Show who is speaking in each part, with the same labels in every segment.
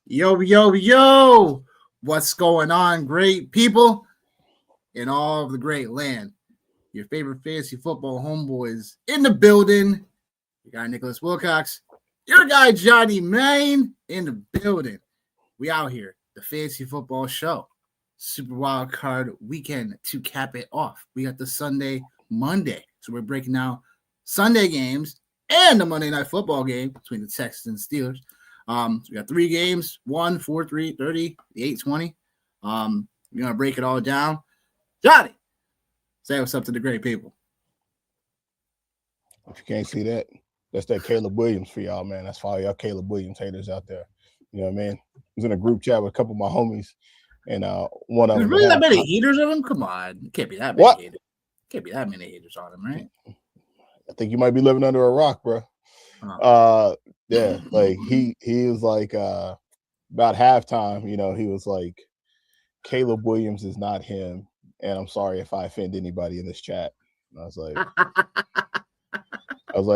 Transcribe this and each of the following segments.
Speaker 1: Yo, yo, yo! What's going on, great people in all of the great land? Your favorite fantasy football homeboys in the building. Your guy Nicholas Wilcox, your guy Johnny Main in the building. We out here, the Fantasy Football Show, Super Wild Card Weekend to cap it off. We got the Sunday, Monday, so we're breaking down Sunday games and the Monday Night Football game between the Texans and Steelers. So we got 3 games, 1, 4, 3, 30, the 820. We're going to break it all down. Johnny, say what's up to the great people.
Speaker 2: If you can't see that, that's that Caleb Williams for y'all, man. That's for all y'all Caleb Williams haters out there. You know what I mean? I was in a group chat with a couple of my homies, and one of
Speaker 1: There's
Speaker 2: them.
Speaker 1: really that many haters of him? Come on. It can't be that many haters. Can't be that many haters on him, right?
Speaker 2: I think you might be living under a rock, bro. Yeah, like he was like about halftime, you know, he was like, Caleb Williams is not him, and I'm sorry if I offend anybody in this chat. And I was like,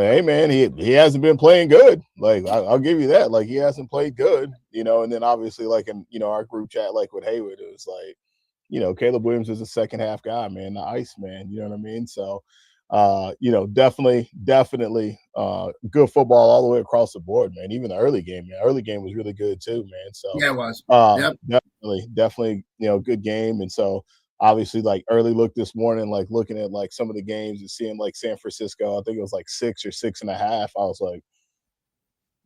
Speaker 2: hey man, he hasn't been playing good. Like I'll give you that. Like he hasn't played good, you know. And then obviously, like in our group chat, like with Hayward, it was like, you know, Caleb Williams is a second half guy, man, the ice man. You know what I mean? So. Definitely good football all the way across the board, man. Even the early game, man. Early game was really good too, man. So
Speaker 1: yeah, it was.
Speaker 2: Definitely, good game. And so obviously, like early look this morning, like looking at like some of the games and seeing like San Francisco, I think it was like 6 or 6.5. I was like,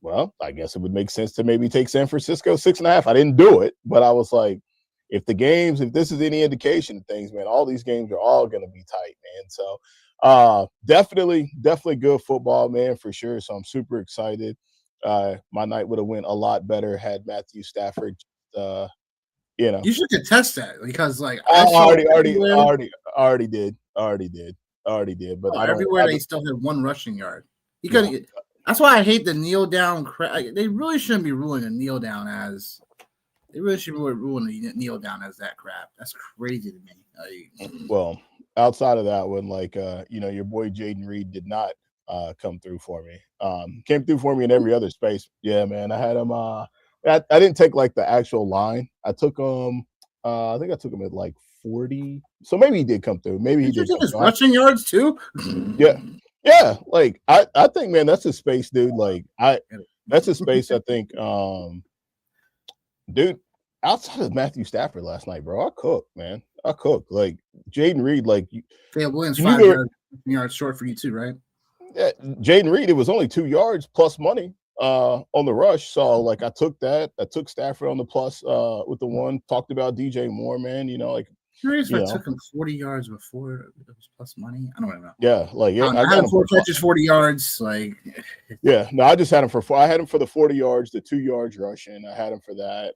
Speaker 2: well, I guess it would make sense to maybe take San Francisco 6.5. I didn't do it, but I was like, if this is any indication of things, man, all these games are all going to be tight, man. So. Definitely good football, man, for sure. So I'm super excited. My night would have went a lot better had Matthew Stafford,
Speaker 1: You should contest that because, like,
Speaker 2: I already did. But
Speaker 1: everywhere they still have 1 rushing yard. He couldn't. That's why I hate the kneel down. They really shouldn't be ruling a kneel down as. They really should be ruling a kneel down as that crap. That's crazy to me.
Speaker 2: Well. Outside of that one, like your boy Jaden Reed did not come through for me. Came through for me in every other space. Yeah, man. I had him. I didn't take like the actual line. I took him. I think I took him at like 40. So maybe he did come through. Maybe he did.
Speaker 1: Took his rushing yards too.
Speaker 2: Yeah. Like I think, man, that's a space, dude. Like that's a space. I think, dude. Outside of Matthew Stafford last night, bro, I cooked, man. I cooked. Like Jaden Reed, like
Speaker 1: Caleb Williams 5 yards short for you too, right?
Speaker 2: Yeah, Jaden Reed, it was only 2 yards plus money on the rush. So like I took that. I took Stafford on the plus with the 1. Talked about DJ Moore, man. You know, like
Speaker 1: curious if I took him 40 yards before it was plus money. I don't know.
Speaker 2: Yeah, like
Speaker 1: I had him 4 catches, 40 yards. Like
Speaker 2: I just had him for I had him for the 40 yards, the 2 yards rushing. I had him for that.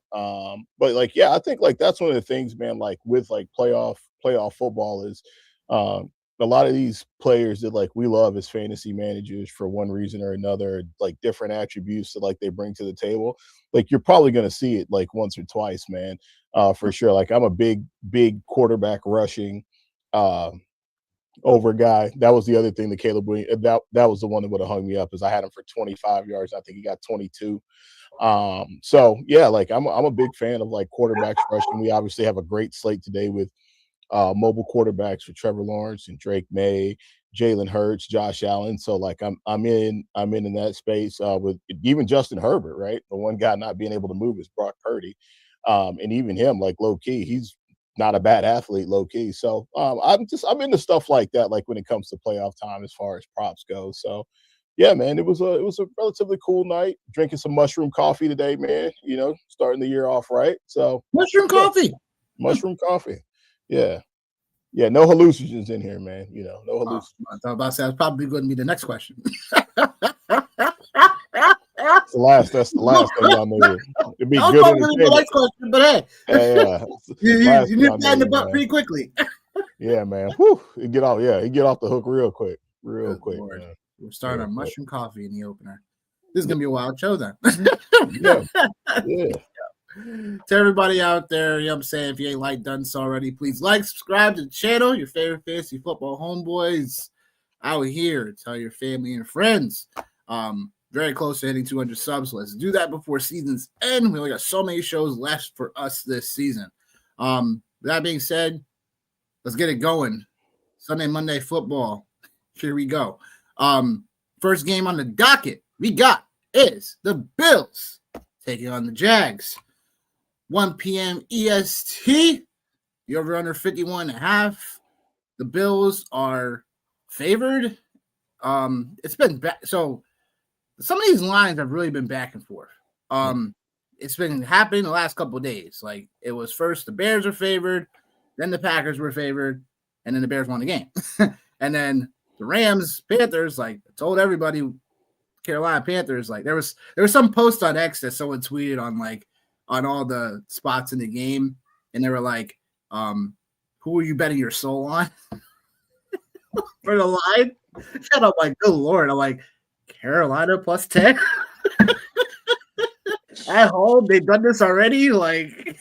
Speaker 2: But like, yeah, I think like that's one of the things, man, like with like playoff football is a lot of these players that like we love as fantasy managers for one reason or another, like different attributes that like they bring to the table. Like you're probably going to see it like once or twice, man, for sure. Like I'm a big quarterback rushing over guy. That was the other thing that Caleb Williams, that was the one that would have hung me up, is I had him for 25 yards. I think he got 22. So yeah, like I'm a big fan of like quarterbacks rushing. We obviously have a great slate today with mobile quarterbacks for Trevor Lawrence and Drake May, Jalen Hurts, Josh Allen. So like I'm in that space with even Justin Herbert, right? The one guy not being able to move is Brock Purdy. And even him, like low key, he's not a bad athlete, low key. So I'm into stuff like that, like when it comes to playoff time as far as props go. So yeah, man, it was a relatively cool night. Drinking some mushroom coffee today, man. You know, starting the year off right. So
Speaker 1: mushroom coffee.
Speaker 2: Yeah. Yeah, no hallucinations in here, man. You know, no hallucinations.
Speaker 1: I thought about to say that's probably going to be the next question.
Speaker 2: That's the last thing y'all knew. It'd be good.
Speaker 1: The next question, but
Speaker 2: hey,
Speaker 1: you nipped that in the butt pretty quickly.
Speaker 2: Yeah, man. Whew, you get off the hook real quick, man.
Speaker 1: We're starting our mushroom coffee in the opener. This is gonna be a wild show then.
Speaker 2: Yeah.
Speaker 1: To everybody out there, you know what I'm saying, if you ain't done so already, please subscribe to the channel. Your favorite fantasy football homeboys out here. Tell your family and friends. very close to hitting 200 subs. Let's do that before season's end. We only got so many shows left for us this season. That being said, let's get it going. Sunday, Monday football. Here we go. First game on the docket we got is the Bills taking on the Jags. 1 p.m. EST. The over-under 51.5. The Bills are favored. It's been back. So some of these lines have really been back and forth. It's been happening the last couple of days. Like, it was first the Bears were favored, then the Packers were favored, and then the Bears won the game. And then the Rams, Panthers, like, I told everybody, Carolina Panthers, like, there was some post on X that someone tweeted on all the spots in the game, and they were like, who are you betting your soul on for the line? And I'm like, good Lord. I'm like, Carolina plus 10 at home. They've done this already. Like,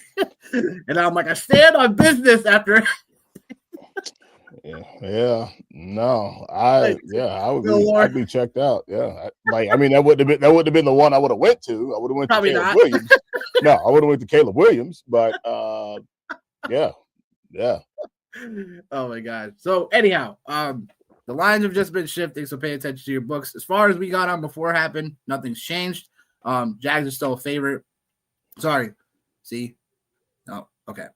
Speaker 1: and I'm like, I stand on business after.
Speaker 2: Yeah, no, I would be,
Speaker 1: Lord.
Speaker 2: I'd be checked out. Yeah, that wouldn't have been the one I would have went to. I would have went
Speaker 1: Probably
Speaker 2: to Caleb
Speaker 1: not.
Speaker 2: Williams. No, I would have went to Caleb Williams, but yeah.
Speaker 1: Oh my God. So anyhow, the lines have just been shifting, so pay attention to your books. As far as we got on before it happened, nothing's changed. Jags are still a favorite. Sorry. See? Oh, okay.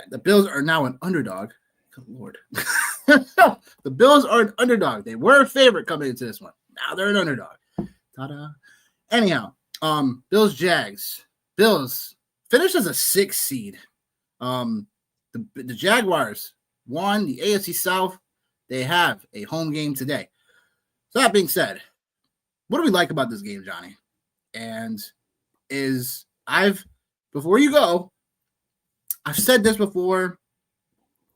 Speaker 1: The Bills are now an underdog. Good Lord. The Bills are an underdog. They were a favorite coming into this one. Now they're an underdog. Ta-da. Anyhow, Bills, Jags. Bills finished as a 6th seed. The Jaguars won the AFC South. They have a home game today. So that being said, what do we like about this game, Johnny? And before you go, I've said this before.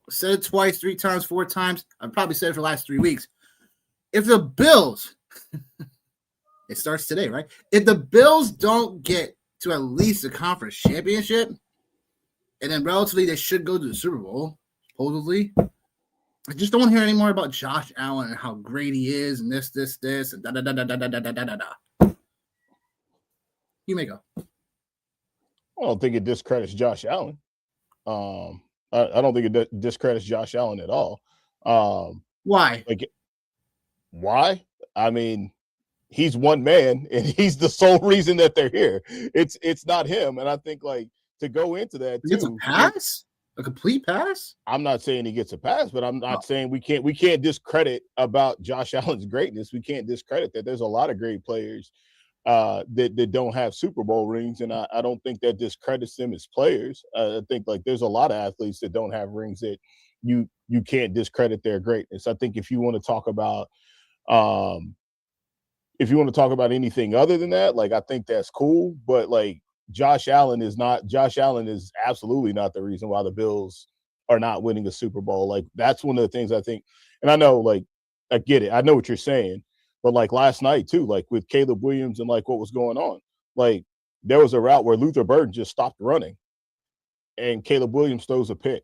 Speaker 1: I've said it twice, 3 times, 4 times. I've probably said it for the last 3 weeks. If the Bills, it starts today, right? If the Bills don't get to at least the conference championship, and then relatively they should go to the Super Bowl, supposedly, I just don't hear any more about Josh Allen and how great he is and this, and da-da-da-da-da-da-da-da-da. You may go.
Speaker 2: I don't think it discredits Josh Allen. I don't think it discredits Josh Allen at all.
Speaker 1: Why?
Speaker 2: Why? I mean, he's one man, and he's the sole reason that they're here. It's not him, and I think to go into that
Speaker 1: He gets a pass, a complete pass.
Speaker 2: I'm not saying he gets a pass, but I'm not saying we can't discredit about Josh Allen's greatness. We can't discredit that. There's a lot of great players that don't have Super Bowl rings, and I don't think that discredits them as players. I think there's a lot of athletes that don't have rings that you can't discredit their greatness. I think if you want to talk about anything other than that, I think that's cool. But Josh Allen is absolutely not the reason why the Bills are not winning a Super Bowl. That's one of the things I think, and I know I get it. I know what you're saying. But last night too, with Caleb Williams and what was going on, there was a route where Luther Burden just stopped running and Caleb Williams throws a pick.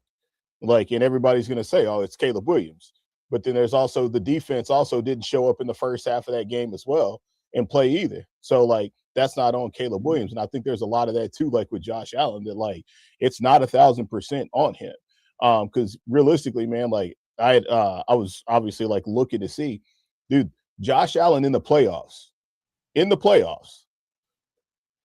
Speaker 2: And everybody's going to say, oh, it's Caleb Williams. But then there's also the defense also didn't show up in the first half of that game as well and play either. So that's not on Caleb Williams. And I think there's a lot of that too, with Josh Allen, that it's not 1,000% on him. Because realistically, man, I was obviously looking to see, dude, Josh Allen in the playoffs,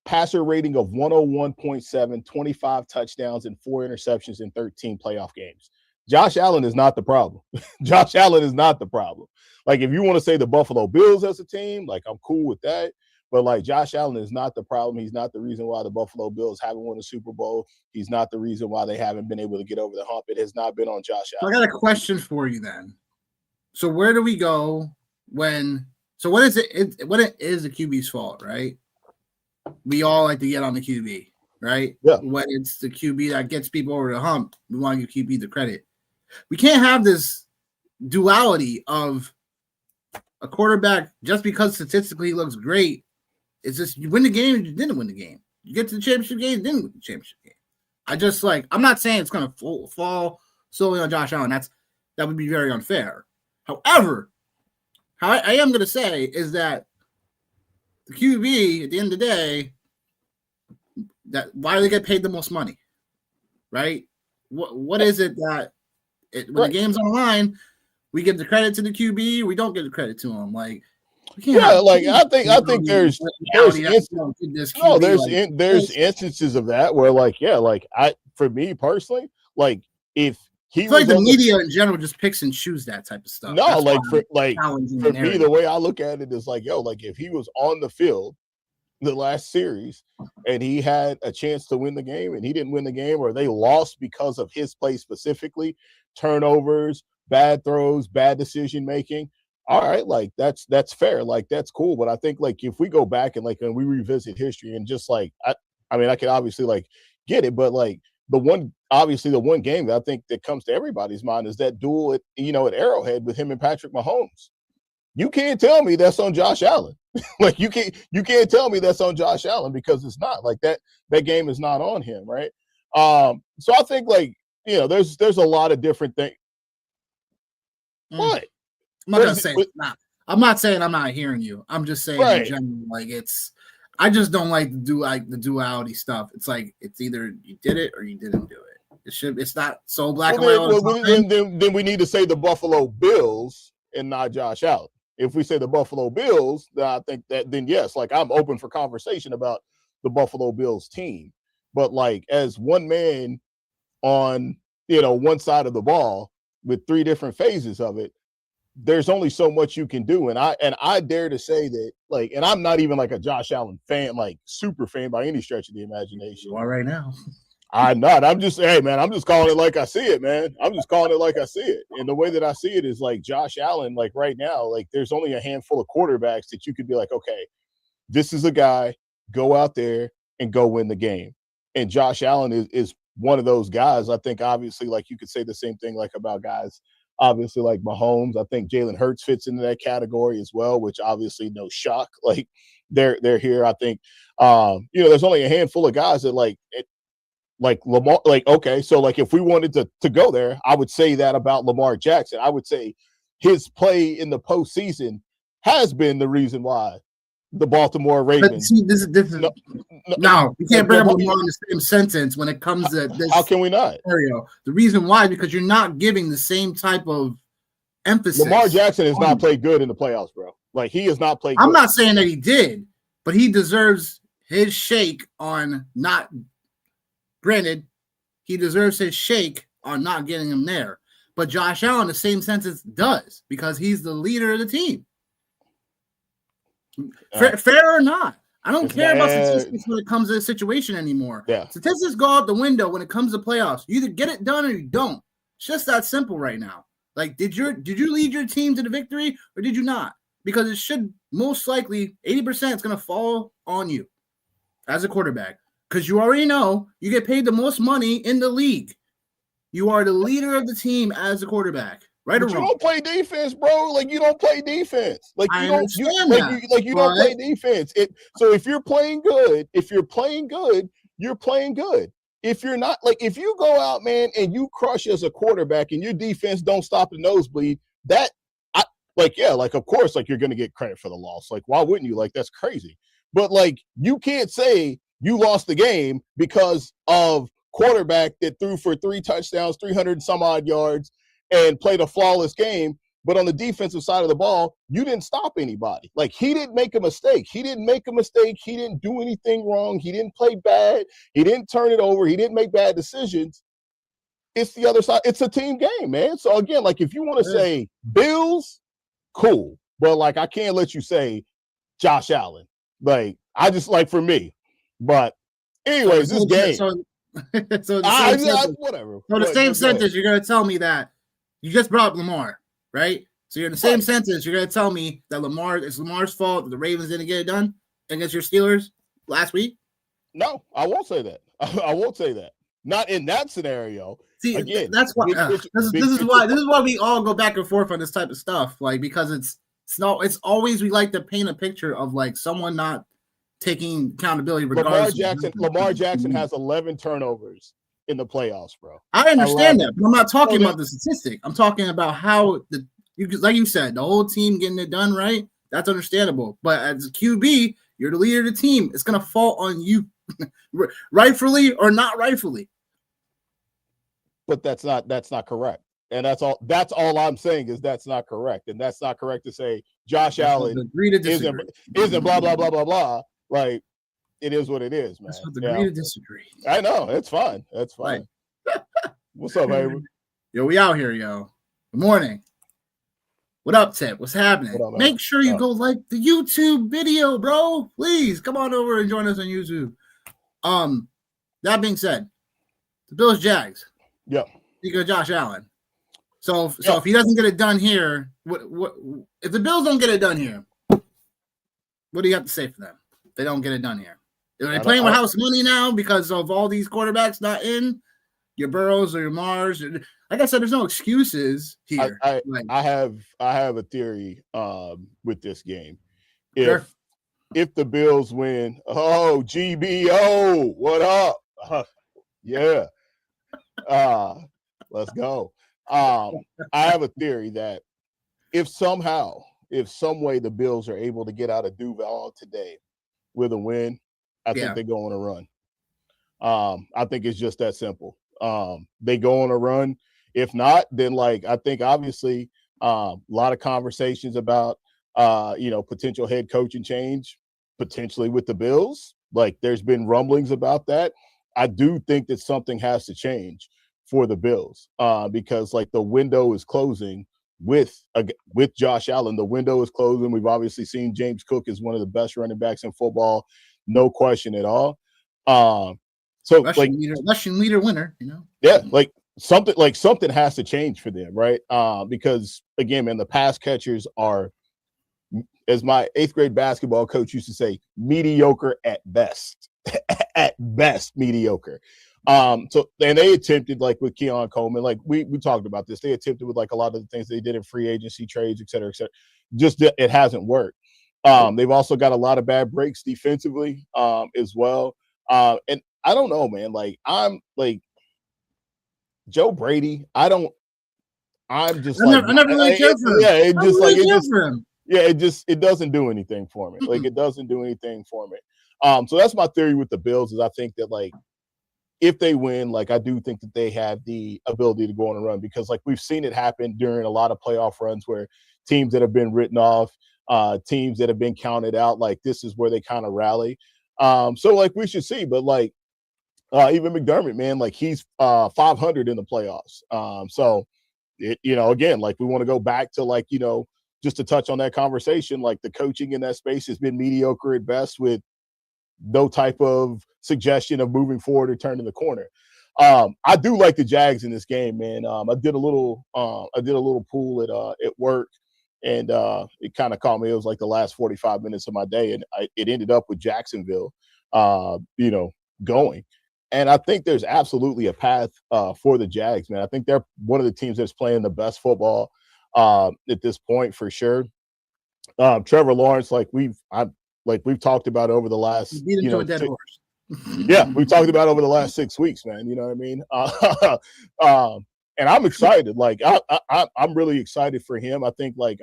Speaker 2: passer rating of 101.7, 25 touchdowns and 4 interceptions in 13 playoff games. Josh Allen is not the problem. Josh Allen is not the problem. If you want to say the Buffalo Bills as a team, I'm cool with that. But Josh Allen is not the problem. He's not the reason why the Buffalo Bills haven't won a Super Bowl. He's not the reason why they haven't been able to get over the hump. It has not been on Josh Allen.
Speaker 1: I got a question for you then. So where do we go when it is the QB's fault, right? We all like to get on the QB, right?
Speaker 2: Yeah.
Speaker 1: When it's the QB that gets people over the hump, we want to give QB the credit. We can't have this duality of a quarterback just because statistically he looks great. It's just you win the game, you didn't win the game. You get to the championship game, you didn't win the championship game. I'm not saying it's going to fall solely on Josh Allen. That would be very unfair. However, how I am going to say is that the QB at the end of the day, why do they get paid the most money, right? What is it that when the game's on the line, we give the credit to the QB, we don't give the credit to him? Like, we can't
Speaker 2: I think there's instances of that where for me personally, like if he
Speaker 1: was the media in general just picks and choose that type of stuff.
Speaker 2: No, for me, the way I look at it is if he was on the field the last series and he had a chance to win the game and he didn't win the game, or they lost because of his play specifically, turnovers, bad throws, bad decision making. All right, that's fair, that's cool. But I think if we go back and and we revisit history and just I could obviously get it, but the one game that I think that comes to everybody's mind is that duel at Arrowhead with him and Patrick Mahomes. You can't tell me that's on Josh Allen. You can't tell me that's on Josh Allen, because it's not. That game is not on him, right? So I think there's a lot of different things. What?
Speaker 1: I'm not gonna say it's not. I'm not saying I'm not hearing you. I'm just saying in general, I just don't like the duality stuff. It's it's either you did it or you didn't do it. It's not so black and white.
Speaker 2: Then we need to say the Buffalo Bills and not Josh Allen. If we say the Buffalo Bills, then I think then yes, I'm open for conversation about the Buffalo Bills team. But as one man on one side of the ball with three different phases of it, there's only so much you can do. And I dare to say that and I'm not even a Josh Allen fan, super fan by any stretch of the imagination.
Speaker 1: You are right now.
Speaker 2: I'm not. I'm just, hey man, I'm just calling it like I see it, man. I'm just calling it like I see it. And the way that I see it is Josh Allen, right now, there's only a handful of quarterbacks that you could be okay, this is a guy, go out there and go win the game. And Josh Allen is one of those guys. I think obviously you could say the same thing about guys, obviously Mahomes. I think Jalen Hurts fits into that category as well, which obviously no shock. They're here. I think there's only a handful of guys that Lamar, okay, so if we wanted to go there, I would say that about Lamar Jackson. I would say his play in the postseason has been the reason why the Baltimore Ravens.
Speaker 1: See, this is different. No, you can't bring up Lamar in the same sentence when it comes to this.
Speaker 2: How can we not?
Speaker 1: Scenario. The reason why is because you're not giving the same type of emphasis.
Speaker 2: Lamar Jackson has not played good in the playoffs, bro. He has not played good.
Speaker 1: I'm not saying that he did, but he deserves his shake on not. Granted, he deserves his shake on not getting him there. But Josh Allen, the same sentence, does, because he's the leader of the team. Fair or not. I don't care about statistics when it comes to this situation anymore.
Speaker 2: Yeah.
Speaker 1: Statistics go out the window when it comes to playoffs. You either get it done or you don't. It's just that simple right now. Did you lead your team to the victory or did you not? Because it should most likely 80% is going to fall on you as a quarterback. Because you already know you get paid the most money in the league. You are the leader of the team as a quarterback, right or wrong?
Speaker 2: You don't play defense, bro. You don't play defense. You don't play defense. So if you're playing good, you're playing good. If you're not, if you go out, man, and you crush as a quarterback and your defense don't stop the nosebleed, of course, you're going to get credit for the loss. Why wouldn't you? That's crazy. But you can't say you lost the game because of quarterback that threw for 3 touchdowns, 300 and some odd yards, and played a flawless game. But on the defensive side of the ball, you didn't stop anybody. He didn't make a mistake. He didn't do anything wrong. He didn't play bad. He didn't turn it over. He didn't make bad decisions. It's the other side. It's a team game, man. So again, if you want to say Bills, cool. But I can't let you say Josh Allen. I just for me. But anyways, this game. Whatever.
Speaker 1: So the same sentence, you're gonna tell me that you just brought up Lamar, right? So you're in the same sentence, you're gonna tell me that it's Lamar's fault that the Ravens didn't get it done against your Steelers last week?
Speaker 2: No, I won't say that. I won't say that. Not in that scenario.
Speaker 1: See, again, that's why this is why we all go back and forth on this type of stuff. Because it's always we like to paint a picture of someone not taking accountability.
Speaker 2: Lamar Jackson has 11 turnovers in the playoffs, bro.
Speaker 1: I understand that, but I'm not talking about the statistic. I'm talking about how like you said, the whole team getting it done right. That's understandable. But as a QB, You're the leader of the team. It's gonna fall on you, rightfully or not rightfully.
Speaker 2: But that's not correct. And that's all I'm saying is that's not correct. And that's not correct to say Josh Allen isn't blah blah blah blah blah. Like, it is what it is, man.
Speaker 1: That's what agree to disagree.
Speaker 2: I know. It's fine. That's fine. Right. What's up, baby?
Speaker 1: Yo, we out here, yo. Good morning. What up, Tip? What's happening? What up, make sure you go like the YouTube video, bro. Please come on over and join us on YouTube. That being said, the Bills Jags.
Speaker 2: Yep.
Speaker 1: You go Josh Allen. So if he doesn't get it done here, what if the Bills don't get it done here? What do you have to say for them? They don't get it done here. Are they playing with house money now because of all these quarterbacks not in? Your Burrows or your Mars? Like I said, there's no excuses here.
Speaker 2: I have a theory with this game. If the Bills win, GBO, what up? Yeah. Let's go. I have a theory that if some way the Bills are able to get out of Duval today with a win, I think they go on a run. I think it's just that simple. They go on a run. If not, then I think obviously a lot of conversations about potential head coaching change potentially with the Bills. Like, there's been rumblings about that. I do think that something has to change for the Bills because the window is closing with Josh Allen. The window is closing. We've obviously seen James Cook is one of the best running backs in football, no question at all. So
Speaker 1: Russian leader winner,
Speaker 2: Yeah, something has to change for them, right? Because again, man, the pass catchers are, as my 8th grade basketball coach used to say, mediocre at best. At best, mediocre. So and they attempted with Keon Coleman, we talked about this. They attempted with a lot of the things they did in free agency trades, et cetera, et cetera. Just it hasn't worked. They've also got a lot of bad breaks defensively as well. And I don't know, man. I'm Joe Brady. I never really cared for him. It doesn't do anything for me. It doesn't do anything for me. So that's my theory with the Bills is I think that if they win, I do think that they have the ability to go on a run because we've seen it happen during a lot of playoff runs where teams that have been written off, teams that have been counted out, this is where they kind of rally. So we should see, but even McDermott, man, he's 500 in the playoffs. So again, we want to go back to just to touch on that conversation, the coaching in that space has been mediocre at best with no type of suggestion of moving forward or turning the corner. I do like the Jags in this game, man. I did a little pool at work, and it kind of caught me. It was the last 45 minutes of my day, and it ended up with Jacksonville, going. And I think there's absolutely a path for the Jags, man. I think they're one of the teams that's playing the best football at this point for sure. Trevor Lawrence, we've talked about over the last, we've talked about over the last 6 weeks, man. You know what I mean? And I'm excited. I'm really excited for him. I think I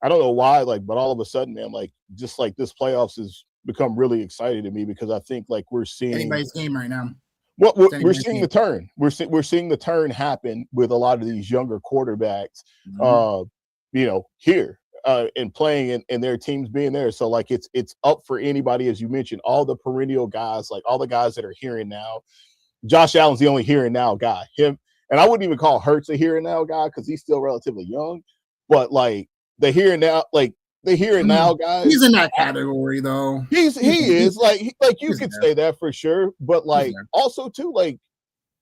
Speaker 2: don't know why, but all of a sudden, man, this playoffs has become really excited to me because I think we're seeing
Speaker 1: anybody's game right now.
Speaker 2: Well, we're seeing the turn. We're seeing the turn happen with a lot of these younger quarterbacks, here and playing and their teams being there. So it's up for anybody, as you mentioned, all the perennial guys, all the guys that are here and now. Josh Allen's the only here and now guy. Him, and I wouldn't even call Hurts a here and now guy because he's still relatively young. But the here and now, the here and now guys.
Speaker 1: He's in that category though.
Speaker 2: He is you could say that for sure. But also too,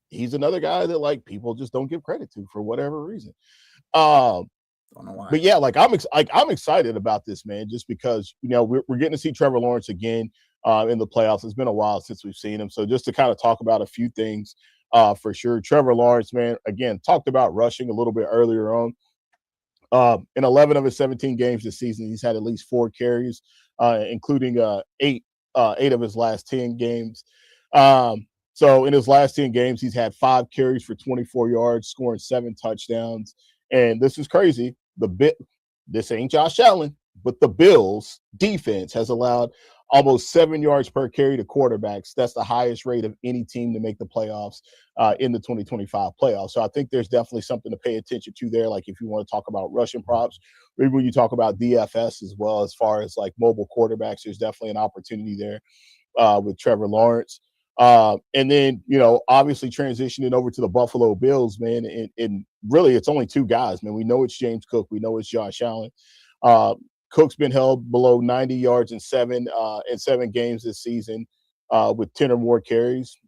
Speaker 2: he's another guy that people just don't give credit to for whatever reason. Don't know why. But yeah, I'm excited about this, man, just because we're getting to see Trevor Lawrence again in the playoffs. It's been a while since we've seen him. So just to kind of talk about a few things for sure. Trevor Lawrence, man, again, talked about rushing a little bit earlier on. In 11 of his 17 games this season, he's had at least 4 carries, including 8 of his last 10 games. So in his last 10 games, he's had 5 carries for 24 yards, scoring 7 touchdowns. And this is crazy. This ain't Josh Allen, but the Bills defense has allowed almost 7 yards per carry to quarterbacks. That's the highest rate of any team to make the playoffs in the 2025 playoffs. So I think there's definitely something to pay attention to there. Like if you want to talk about rushing props, maybe when you talk about DFS as well, as far as like mobile quarterbacks, there's definitely an opportunity there with Trevor Lawrence. And then, obviously transitioning over to the Buffalo Bills, man, and really it's only two guys, man. We know it's James Cook. We know it's Josh Allen. Cook's been held below 90 yards in seven games this season with 10 or more carries.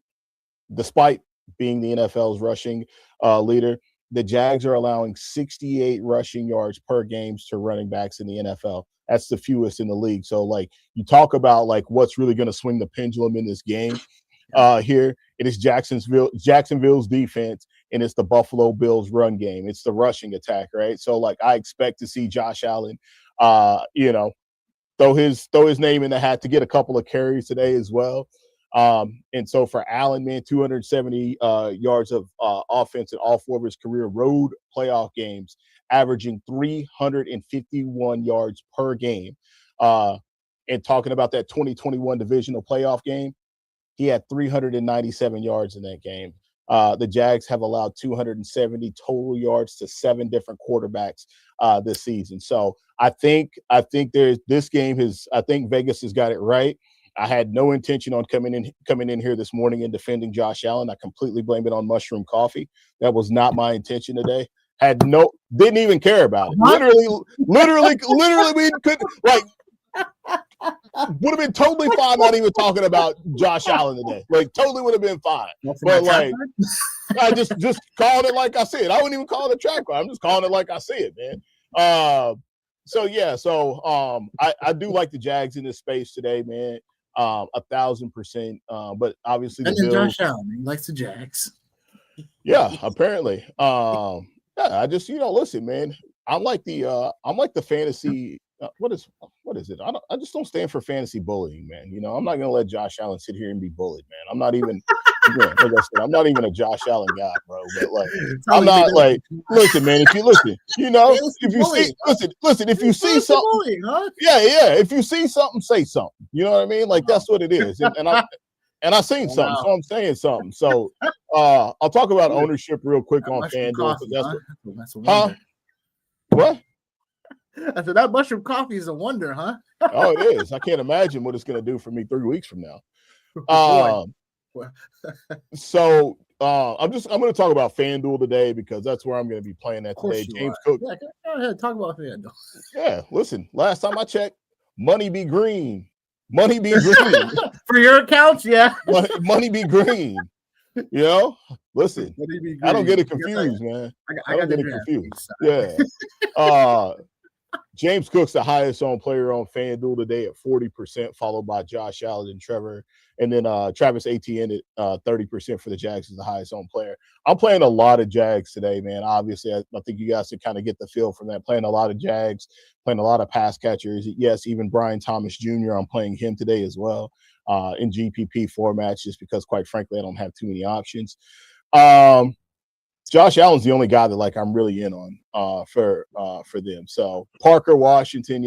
Speaker 2: Despite being the NFL's rushing leader, the Jags are allowing 68 rushing yards per game to running backs in the NFL. That's the fewest in the league. So, like, you talk about, like, what's really going to swing the pendulum in this game here. It is Jacksonville's defense, and it's the Buffalo Bills run game. It's the rushing attack, right? So, like, I expect to see Josh Allen, throw his name in the hat to get a couple of carries today as well. And so for Allen, man, 270 yards of offense in all four of his career road playoff games, averaging 351 yards per game. And talking about that 2021 divisional playoff game, he had 397 yards in that game. The Jags have allowed 270 total yards to 7 different quarterbacks this season. So I think this game I think Vegas has got it right. I had no intention on coming in here this morning and defending Josh Allen. I completely blame it on mushroom coffee. That was not my intention today. Didn't even care about it. Literally, we couldn't, like, would have been totally fine not even talking about Josh Allen today. Like, totally would have been fine. But like, I just called it like I see it. I wouldn't even call it a track record. I'm just calling it like I see it, man. So I do like the Jags in this space today, man. 1,000%. But obviously the Bills.
Speaker 1: Josh Allen, he likes the Jags.
Speaker 2: Yeah, apparently. I just, listen, man. I'm like the fantasy. What is it? I just don't stand for fantasy bullying, man. I'm not gonna let Josh Allen sit here and be bullied, man. I'm not even. Like I said, I'm not even a Josh Allen guy, bro. But like, I'm not like. Listen, man. If you listen, if you see, listen. If you see something, bullying, huh? Yeah. If you see something, say something. You know what I mean? Like that's what it is. And I seen something, so I'm saying something. So I'll talk about ownership real quick on FanDuel. What?
Speaker 1: I said that mushroom coffee is a wonder, huh?
Speaker 2: Oh, it is. I can't imagine what it's going to do for me 3 weeks from now. So I'm going to talk about FanDuel today because that's where I'm going to be playing at today. James Cook.
Speaker 1: Yeah, go ahead, talk about FanDuel.
Speaker 2: Yeah, listen. Last time I checked, money be green. Money be green
Speaker 1: for your accounts. Yeah,
Speaker 2: money be green. Listen. I don't get it confused, man. I don't get it confused. Yeah. James Cook's the highest owned player on FanDuel today at 40%, followed by Josh Allen and Trevor. And then Travis Etienne at 30% for the Jags is the highest owned player. I'm playing a lot of Jags today, man. Obviously, I think you guys can kind of get the feel from that. Playing a lot of Jags, playing a lot of pass catchers. Yes, even Brian Thomas Jr., I'm playing him today as well in GPP formats just because, quite frankly, I don't have too many options. Josh Allen's the only guy that like I'm really in on for them. So Parker Washington,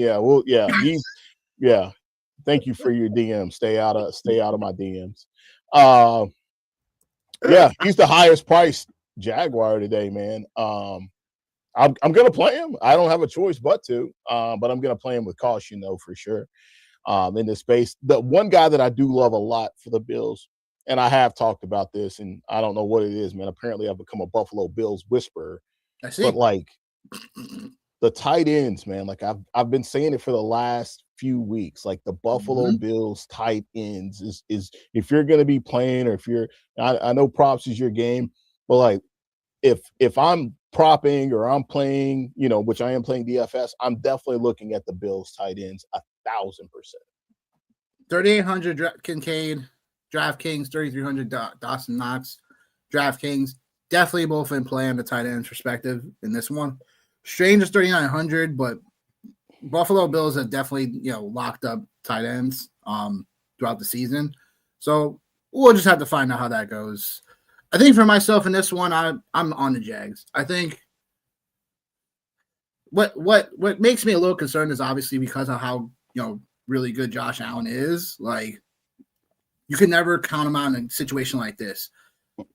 Speaker 2: Thank you for your DMs. Stay out of my DMs. He's the highest priced Jaguar today, man. I'm gonna play him. I don't have a choice but to, but I'm gonna play him with caution though for sure. In this space, the one guy that I do love a lot for the Bills. And I have talked about this, and I don't know what it is, man. Apparently, I've become a Buffalo Bills whisperer.
Speaker 1: I see.
Speaker 2: But like the tight ends, man. Like I've been saying it for the last few weeks. Like the Buffalo Bills tight ends is if you're going to be playing, or if you're, I know props is your game, but like if I'm propping or I'm playing, which I am playing DFS, I'm definitely looking at the Bills tight ends 1,000%.
Speaker 1: 3,800 Kincaid. DraftKings, 3,300 Dawson Knox. DraftKings, definitely both in play on the tight end perspective in this one. Strange is 3,900, but Buffalo Bills have definitely, locked up tight ends throughout the season. So we'll just have to find out how that goes. I think for myself in this one, I'm on the Jags. I think what makes me a little concerned is obviously because of how, really good Josh Allen is, like, you can never count him out in a situation like this.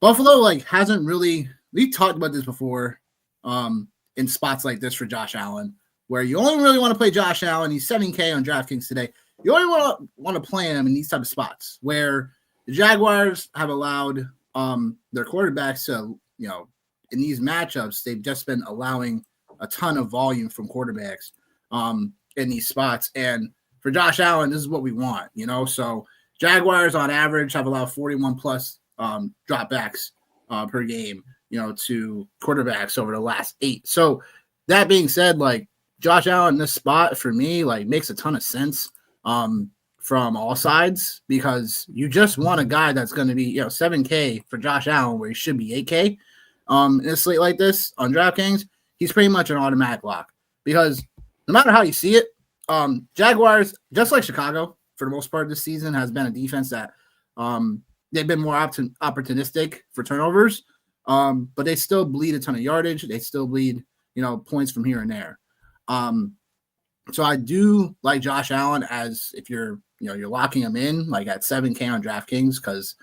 Speaker 1: Buffalo, like, hasn't really – we talked about this before in spots like this for Josh Allen, where you only really want to play Josh Allen. He's 7K on DraftKings today. You only want to play him in these type of spots where the Jaguars have allowed their quarterbacks to, you know, in these matchups, they've just been allowing a ton of volume from quarterbacks in these spots. And for Josh Allen, this is what we want, you know. So Jaguars on average have allowed 41 plus dropbacks per game, you know, to quarterbacks over the last 8. So that being said, like, Josh Allen in this spot for me, like, makes a ton of sense from all sides, because you just want a guy that's going to be, you know, 7K for Josh Allen where he should be 8K in a slate like this on DraftKings. He's pretty much an automatic lock, because no matter how you see it, Jaguars, just like Chicago for the most part this season, has been a defense that they've been more opportunistic for turnovers, but they still bleed a ton of yardage. They still bleed, you know, points from here and there. So I do like Josh Allen as if you're locking him in like at 7K on DraftKings, because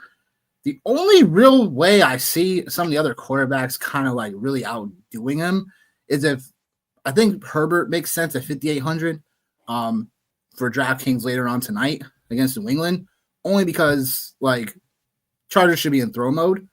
Speaker 1: the only real way I see some of the other quarterbacks kind of like really outdoing him is if I think Herbert makes sense at 5,800 for DraftKings later on tonight against New England, only because like Chargers should be in throw mode.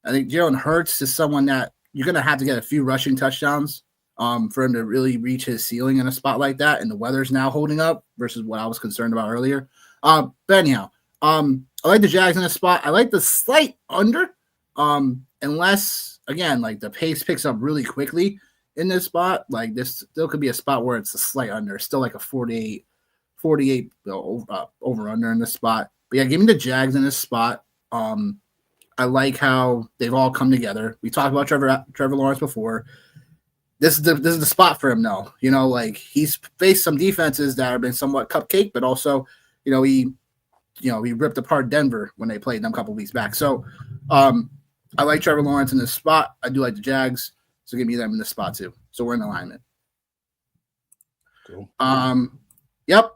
Speaker 1: I think Jalen Hurts is someone that you're going to have to get a few rushing touchdowns for him to really reach his ceiling in a spot like that. And the weather's now holding up versus what I was concerned about earlier. But anyhow, I like the Jags in this spot. I like the slight under, unless, again, like the pace picks up really quickly in this spot. Like this still could be a spot where it's a slight under, still like a 48 over under in this spot. But yeah, give me the Jags in this spot. I like how they've all come together. We talked about Trevor Lawrence before. This is the spot for him, though. You know, like he's faced some defenses that have been somewhat cupcake, but also, he ripped apart Denver when they played them a couple weeks back. So, I like Trevor Lawrence in this spot. I do like the Jags, so give me them in this spot too. So we're in alignment.
Speaker 2: Cool.
Speaker 1: Yep.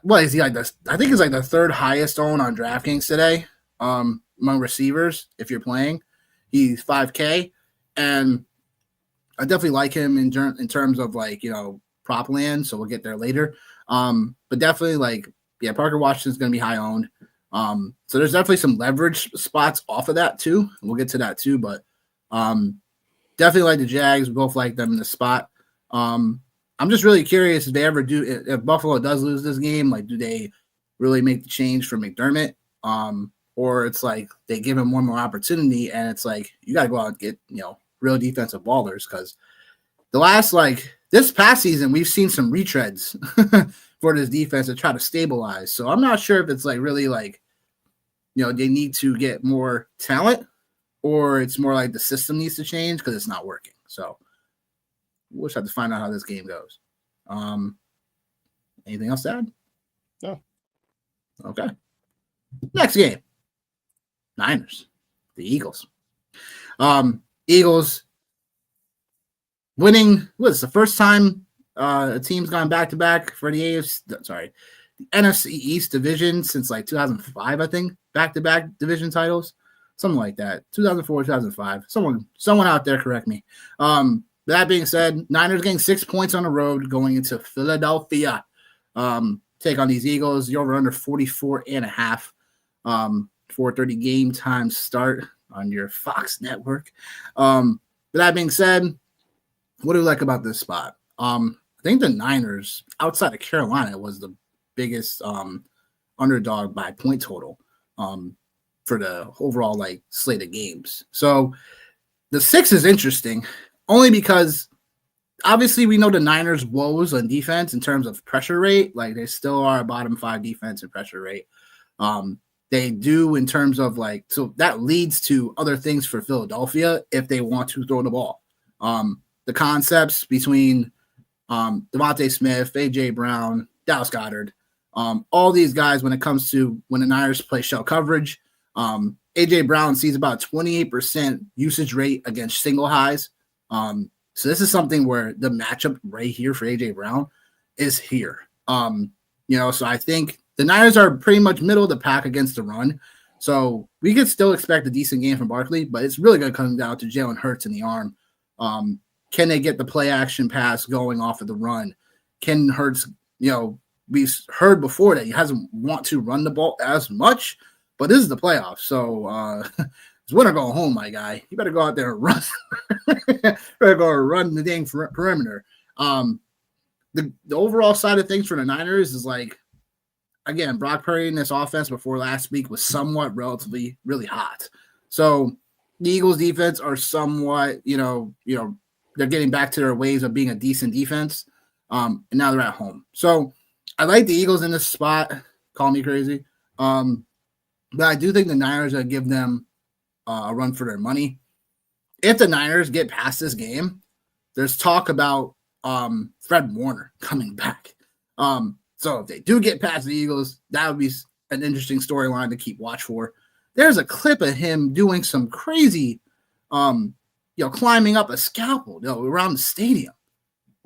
Speaker 1: What is he like this? I think he's like the third highest owned on DraftKings today among receivers. If you're playing, he's 5K, and I definitely like him in terms of like, prop land. So we'll get there later. But definitely Parker Washington's going to be high owned. So there's definitely some leverage spots off of that too. We'll get to that too, but definitely like the Jags. We both like them in the spot. I'm just really curious if Buffalo does lose this game, like, do they really make the change for McDermott? Or it's like they give him one more opportunity and it's like, you got to go out and get, real defensive ballers, because this past season, we've seen some retreads for this defense to try to stabilize. So I'm not sure if it's like really like, they need to get more talent, or it's more like the system needs to change because it's not working. So we'll just have to find out how this game goes. Anything else to add?
Speaker 2: No.
Speaker 1: Okay. Next game. Niners. The Eagles. Eagles winning. What's the first time a team's gone back-to-back for the NFC East division since like 2005, I think. Back-to-back division titles. Something like that. 2004, 2005. Someone out there correct me. That being said, Niners getting 6 points on the road going into Philadelphia. Take on these Eagles. You're over under 44.5. 4:30 game time start on your Fox network. That being said, what do you like about this spot? I think the Niners, outside of Carolina, was the biggest underdog by point total for the overall slate of games. So the 6 is interesting only because obviously we know the Niners' woes on defense in terms of pressure rate. Like, they still are a bottom 5 defense in pressure rate. They do in terms of so that leads to other things for Philadelphia if they want to throw the ball. The concepts between Devontae Smith, A.J. Brown, Dallas Goedert, all these guys when it comes to when the Niners play shell coverage, A.J. Brown sees about 28% usage rate against single highs. So this is something where the matchup right here for A.J. Brown is here. So I think the Niners are pretty much middle of the pack against the run. So we could still expect a decent game from Barkley, but it's really going to come down to Jalen Hurts in the arm. Can they get the play action pass going off of the run? Can Hurts, we've heard before that he doesn't want to run the ball as much, but this is the playoffs. So it's win or go home, my guy. You better go out there and run. Better go run the dang perimeter. The overall side of things for the Niners is like, again, Brock Purdy in this offense before last week was somewhat relatively really hot. So the Eagles defense are somewhat, they're getting back to their ways of being a decent defense. And now they're at home. So I like the Eagles in this spot. Call me crazy. But I do think the Niners are going to give them a run for their money. If the Niners get past this game, there's talk about Fred Warner coming back. So if they do get past the Eagles, that would be an interesting storyline to keep watch for. There's a clip of him doing some crazy, climbing up a scalpel, around the stadium.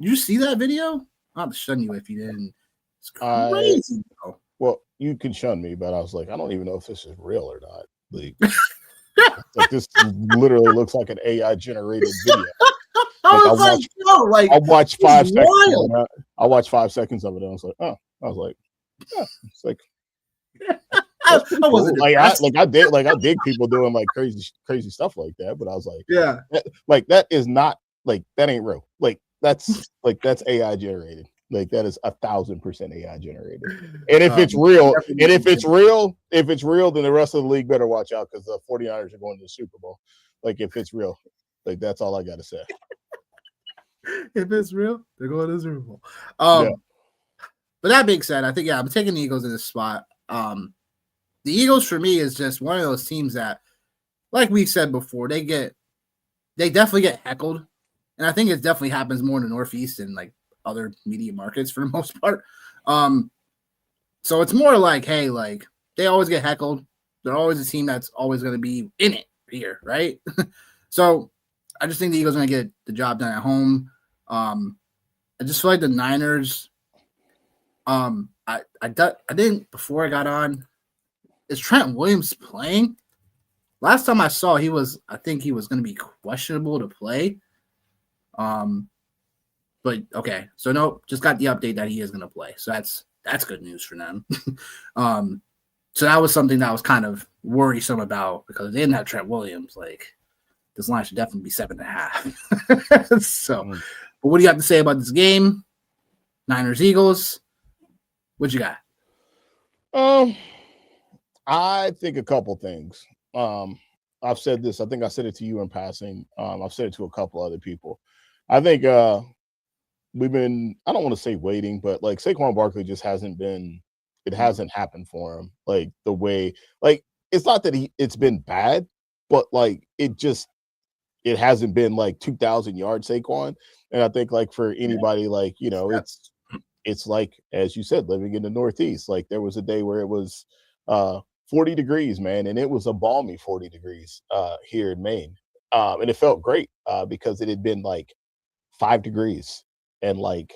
Speaker 1: Did you see that video? I'll shun you if you didn't. It's crazy, bro.
Speaker 2: Well, you can shun me, but I was like, I don't even know if this is real or not. Like this literally looks like an AI generated video. I watched 5 seconds. I watched 5 seconds of it, and I was like, oh. I was like, yeah. It's like, I wasn't I dig people doing like crazy stuff like that, but I was like,
Speaker 1: yeah,
Speaker 2: that is not like that ain't real. That's AI generated. Like that is 1,000% AI generated. And if it's real, then the rest of the league better watch out because the 49ers are going to the Super Bowl. Like if it's real, like that's all I gotta say.
Speaker 1: If it's real, they're going to the Super Bowl. Yeah. But that being said, I think I'm taking the Eagles in this spot. The Eagles for me is just one of those teams that, like we said before, they definitely get heckled, and I think it definitely happens more in the Northeast and like other media markets for the most part. So it's more like, hey, like they always get heckled. They're always a team that's always going to be in it here, right? So I just think the Eagles are going to get the job done at home. I just feel like the Niners. I didn't before I got on. Is Trent Williams playing? Last time I saw, I think he was going to be questionable to play. But okay, so no, just got the update that he is going to play. So that's good news for them. So that was something that I was kind of worrisome about because they didn't have Trent Williams. Like this line should definitely be 7.5. So, but what do you have to say about this game? Niners Eagles. What you got?
Speaker 2: I think a couple things. I've said this. I think I said it to you in passing. I've said it to a couple other people. I think we've been. I don't want to say waiting, but like Saquon Barkley just hasn't been. It hasn't happened for him like the way. Like it's not that it's been bad, but like it hasn't been like 2,000 yards Saquon. And I think like for anybody, like it's like, as you said, living in the Northeast, like there was a day where it was 40 degrees, man. And it was a balmy 40 degrees here in Maine. And it felt great because it had been like 5 degrees and like,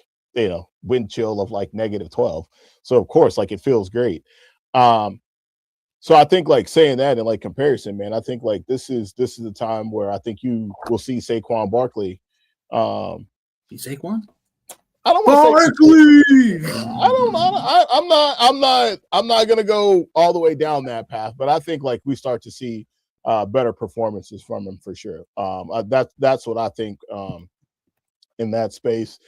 Speaker 2: wind chill of like -12. So of course, like it feels great. So I think like saying that in like comparison, man, I think like this is the time where I think you will see Saquon Barkley.
Speaker 1: Saquon?
Speaker 2: I don't want to say I'm not gonna go all the way down that path, but I think like we start to see better performances from him for sure. That's what I think in that space.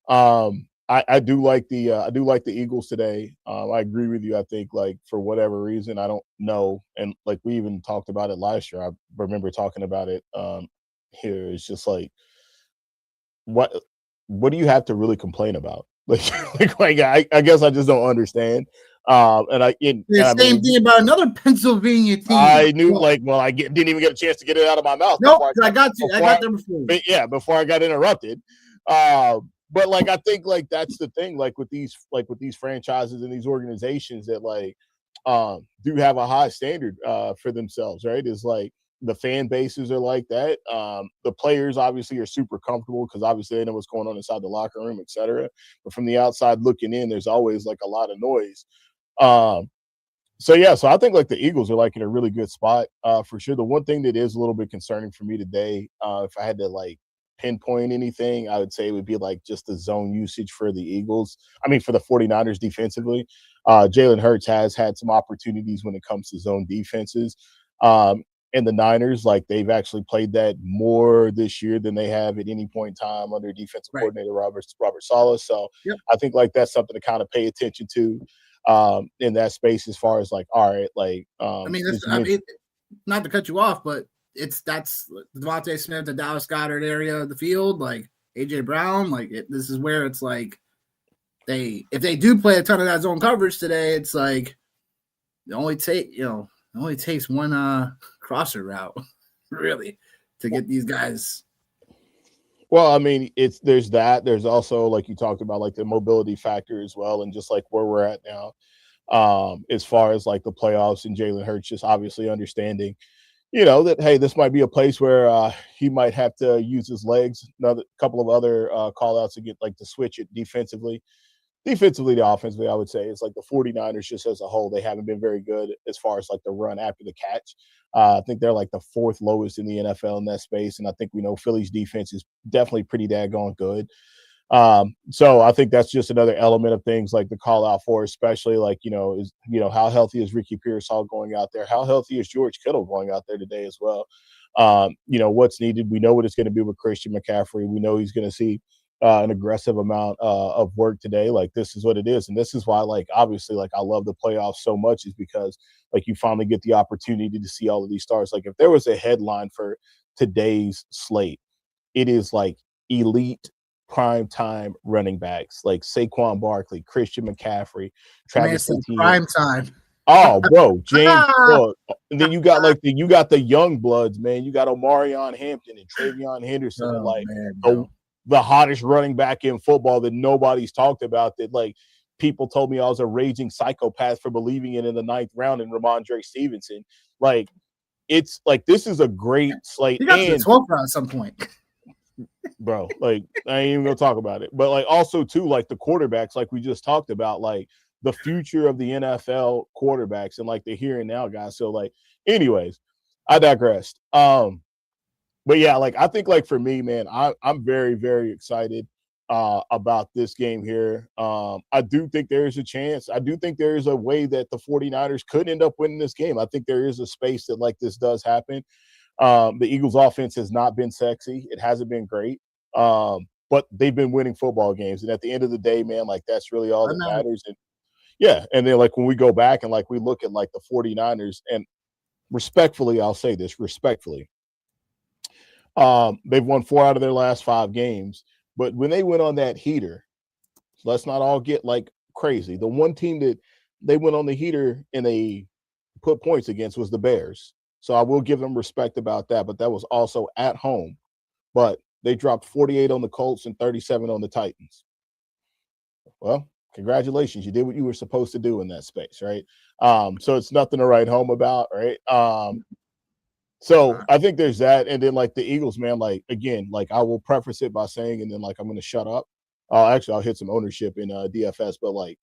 Speaker 2: I do like the Eagles today. I agree with you. I think like for whatever reason, I don't know, and like we even talked about it last year. I remember talking about it here. It's just like what do you have to really complain about? I guess I just don't understand. Same
Speaker 1: thing about another Pennsylvania team.
Speaker 2: I knew, didn't even get a chance to get it out of my mouth.
Speaker 1: Nope, I got there before.
Speaker 2: Before I got interrupted. But like I think like that's the thing, like with these franchises and these organizations that like do have a high standard for themselves, right? Is like, the fan bases are like that. The players obviously are super comfortable because obviously they know what's going on inside the locker room, et cetera. But from the outside looking in, there's always like a lot of noise. So yeah, so I think like the Eagles are like in a really good spot for sure. The one thing that is a little bit concerning for me today, if I had to like pinpoint anything, I would say it would be like just the zone usage for the Eagles. I mean, for the 49ers defensively. Jalen Hurts has had some opportunities when it comes to zone defenses. And the Niners, like they've actually played that more this year than they have at any point in time under defensive coordinator Robert Saleh. So
Speaker 1: Yep.
Speaker 2: I think like that's something to kind of pay attention to in that space as far as like, all right, like
Speaker 1: I mean, not to cut you off, but that's Devontae Smith, the Dallas Goedert area of the field, like AJ Brown, like this is where it's like if they do play a ton of that zone coverage today, it's like it only takes one crosser route really to get these guys.
Speaker 2: Well, I mean, there's that. There's also like you talked about like the mobility factor as well, and just like where we're at now, as far as like the playoffs and Jalen Hurts just obviously understanding, that hey, this might be a place where he might have to use his legs. Another couple of other call outs to get like to switch it defensively to offensively, I would say it's like the 49ers just as a whole, they haven't been very good as far as like the run after the catch. I think they're like the fourth lowest in the NFL in that space. And I think we know Philly's defense is definitely pretty daggone good. So I think that's just another element of things like the call out for, especially like, how healthy is Ricky Pearsall going out there? How healthy is George Kittle going out there today as well? What's needed. We know what it's going to be with Christian McCaffrey. We know he's going to see an aggressive amount of work today. Like this is what it is. And this is why, like, obviously, like I love the playoffs so much is because like you finally get the opportunity to see all of these stars. Like if there was a headline for today's slate, it is like elite prime time running backs like Saquon Barkley, Christian McCaffrey, Travis Etienne.
Speaker 1: Prime time.
Speaker 2: Oh, bro, James Cook. And then you got the young bloods, man. You got Omarion Hampton and Travion Henderson, and the hottest running back in football that nobody's talked about. That like people told me I was a raging psychopath for believing in the 9th round in Ramondre Stevenson. Like it's like this is a great slate.
Speaker 1: He got to the 12th round at some point.
Speaker 2: Bro, like I ain't even gonna talk about it. But like also too, like the quarterbacks, like we just talked about, like the future of the NFL quarterbacks and like the here and now guys. So like, anyways, I digressed. But yeah, like I think like for me, man, I'm very, very excited about this game here. I do think there is a chance. I do think there is a way that the 49ers could end up winning this game. I think there is a space that like this does happen. The Eagles offense has not been sexy. It hasn't been great. But they've been winning football games. And at the end of the day, man, like that's really all that matters. And yeah. And then like when we go back and like we look at like the 49ers and respectfully, I'll say this respectfully. They've won 4 out of their last 5 games, but when they went on that heater, let's not all get like crazy. The one team that they went on the heater and they put points against was the Bears. So I will give them respect about that, but that was also at home. But they dropped 48 on the Colts and 37 on the Titans. Well, congratulations. You did what you were supposed to do in that space, right? So it's nothing to write home about, right? So I think there's that. And then like the Eagles, man, like again, like I will preface it by saying, and then like I'm going to shut up. Actually, I'll hit some ownership in DFS, but like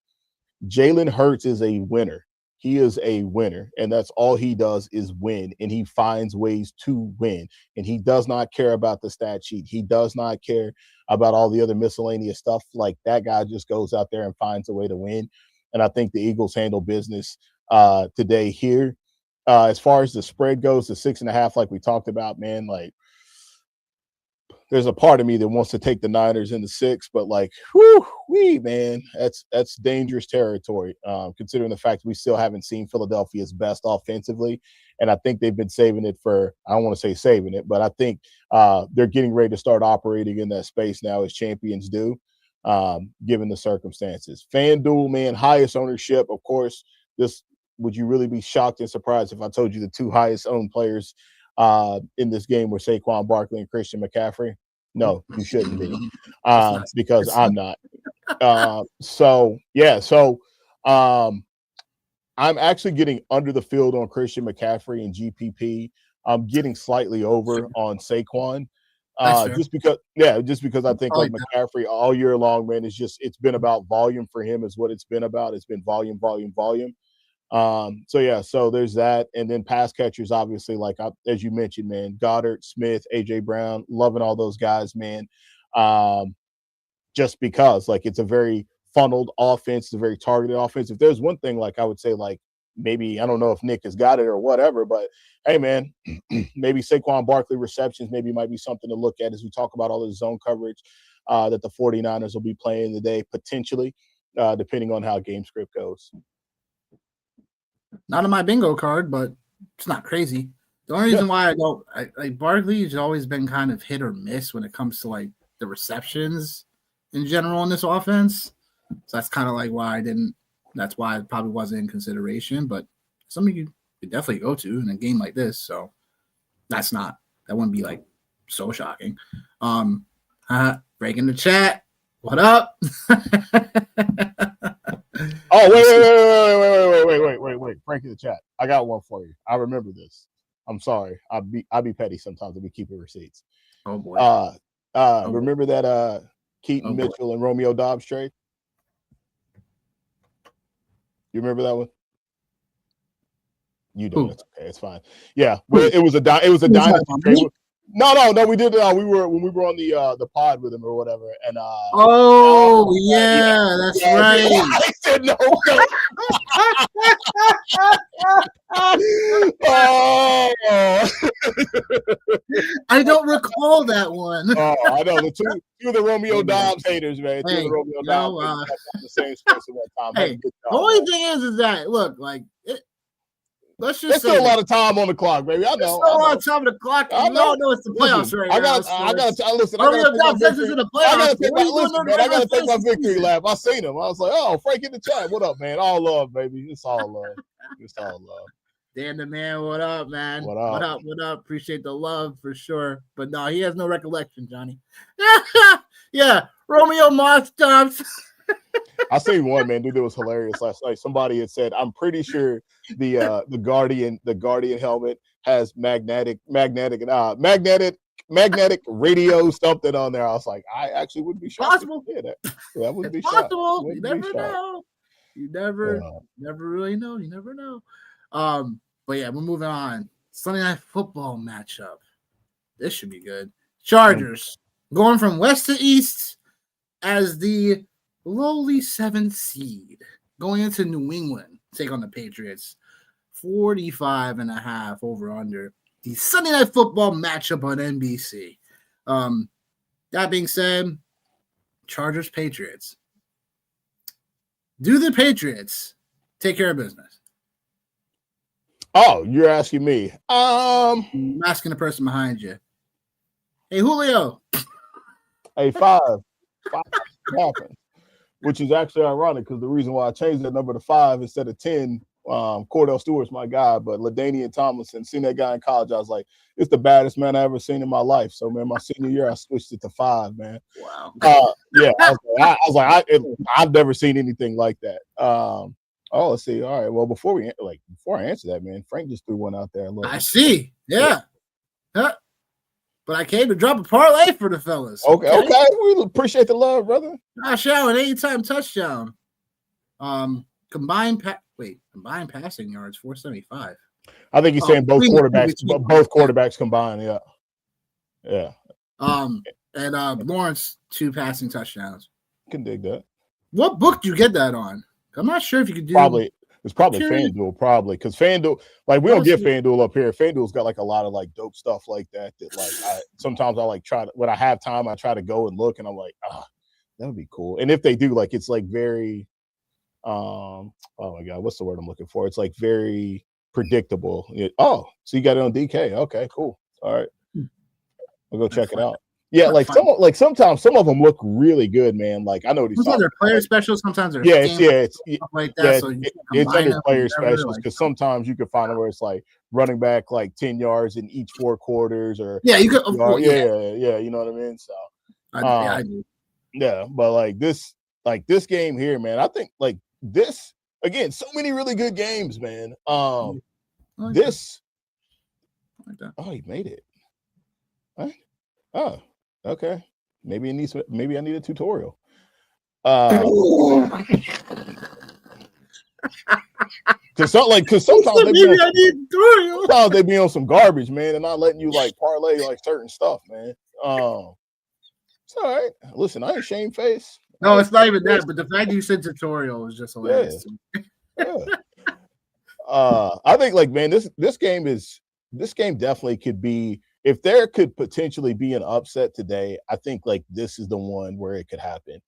Speaker 2: Jalen Hurts is a winner. He is a winner, and that's all he does is win, and he finds ways to win. And he does not care about the stat sheet. He does not care about all the other miscellaneous stuff. Like that guy just goes out there and finds a way to win. And I think the Eagles handle business today here. As far as the spread goes, the 6.5, like we talked about, man, like there's a part of me that wants to take the Niners in the 6, but like, man, that's dangerous territory, considering the fact we still haven't seen Philadelphia's best offensively. And I think they've been saving it for, I don't want to say saving it, but I think they're getting ready to start operating in that space now as champions do, given the circumstances. FanDuel, man, highest ownership. Of course, would you really be shocked and surprised if I told you the 2 highest owned players in this game were Saquon Barkley and Christian McCaffrey? No, you shouldn't be, because I'm not. So I'm actually getting under the field on Christian McCaffrey and GPP. I'm getting slightly over on Saquon. Just because I think like McCaffrey all year long, man, it's been about volume for him is what it's been about. It's been volume. So there's that. And then pass catchers, obviously, as you mentioned, man, Goddard, Smith, AJ Brown, loving all those guys, man. Just because like it's a very funneled offense, it's a very targeted offense. If there's one thing, like I would say, like maybe I don't know if Nick has got it or whatever, but hey, man, maybe Saquon Barkley receptions maybe might be something to look at as we talk about all the zone coverage that the 49ers will be playing today, potentially, depending on how game script goes.
Speaker 1: Not on my bingo card, but it's not crazy. The only reason why like Barkley's always been kind of hit or miss when it comes to like the receptions in general in this offense. So that's kind of like why that's why it probably wasn't in consideration, but something you could definitely go to in a game like this. So that wouldn't be like so shocking. Breaking the chat. What up?
Speaker 2: Oh, wait. Frank in the chat. I got one for you. I remember this. I'm sorry. I'll be petty sometimes if we keep receipts.
Speaker 1: Oh boy.
Speaker 2: Remember that Keaton Mitchell and Romeo Dobbs trade? You remember that one? You don't. It's okay. It's fine. Yeah. It was a dynasty trade. No, we did. We were on the pod with him or whatever, and
Speaker 1: that's right.
Speaker 2: I said no.
Speaker 1: I don't recall that one.
Speaker 2: I know the two of the Romeo Dobbs haters, man. Two of the Romeo Dobbs haters the same space at one time.
Speaker 1: Hey, the only thing is that look like it. Let's just
Speaker 2: There's still a lot of time on the clock, baby. I know.
Speaker 1: There's still a lot of time on the clock. I know it's the playoffs right now.
Speaker 2: I gotta take my victory lap. I seen him. I was like, oh, Frank in the chat. What up, man? All love, baby. It's all love. It's all love.
Speaker 1: Dan the man, what up, man? What up? Appreciate the love for sure. But no, he has no recollection, Johnny. Yeah, Romeo Dobbs.
Speaker 2: I seen one, man, dude, that was hilarious last night. Somebody had said, I'm pretty sure the Guardian helmet has magnetic radio something on there. I was like, I actually wouldn't be shocked.
Speaker 1: Possible.
Speaker 2: Yeah, that would be
Speaker 1: possible. You never know. You never really know. You never know. But yeah, we're moving on. Sunday night football matchup. This should be good. Chargers going from west to east as the lowly 7th seed going into New England, take on the Patriots. 45.5 over under the Sunday night football matchup on NBC. That being said, Chargers Patriots. Do the Patriots take care of business?
Speaker 2: Oh, you're asking me.
Speaker 1: I'm asking the person behind you. Hey, Julio.
Speaker 2: Hey, five happened. Which is actually ironic because the reason why I changed that number to 5 instead of 10, Cordell Stewart's my guy, but LaDainian Tomlinson, seen that guy in college, I was like, it's the baddest man I ever seen in my life. So, man, my senior year, I switched it to 5, man.
Speaker 1: Wow.
Speaker 2: Yeah, I've never seen anything like that. Let's see. All right. Well, before I answer that, man, Frank just threw one out there.
Speaker 1: I see. Yeah. But I came to drop a parlay for the fellas.
Speaker 2: Okay. We appreciate the love, brother.
Speaker 1: Josh Allen, 80-time touchdown. Combined passing yards, 475.
Speaker 2: I think he's saying both quarterbacks combined. Yeah.
Speaker 1: And Lawrence, 2 passing touchdowns.
Speaker 2: Can dig that.
Speaker 1: What book do you get that on? I'm not sure if you could do.
Speaker 2: It's probably FanDuel, because FanDuel, like we don't get FanDuel up here. FanDuel's got like a lot of like dope stuff like that. Sometimes I like try to, when I have time, I try to go and look, and I'm like, that would be cool. And if they do, like it's like very, oh my god, what's the word I'm looking for? It's like very predictable. So you got it on DK? Okay, cool. All right, I'll go check it out. Yeah, sometimes some of them look really good, man. Like I know these.
Speaker 1: Sometimes they're player specials. Sometimes they're
Speaker 2: it's
Speaker 1: like that.
Speaker 2: It's under player specials because sometimes you can find it where it's like running back like 10 yards in each 4 quarters, or
Speaker 1: you could.
Speaker 2: You know what I mean. So
Speaker 1: I do.
Speaker 2: Yeah, but like this game here, man. I think like this again. So many really good games, man.
Speaker 1: like that.
Speaker 2: Oh, he made it. Huh? Oh, okay. Maybe I need a tutorial. Cause sometimes they be on some garbage, man, and not letting you like parlay like certain stuff, man. It's all right. Listen, I ain't shamefaced.
Speaker 1: No, it's not even that, but the fact you said tutorial is just hilarious.
Speaker 2: Yeah. I think like, man, this game definitely could be, if there could potentially be an upset today, I think like this is the one where it could happen.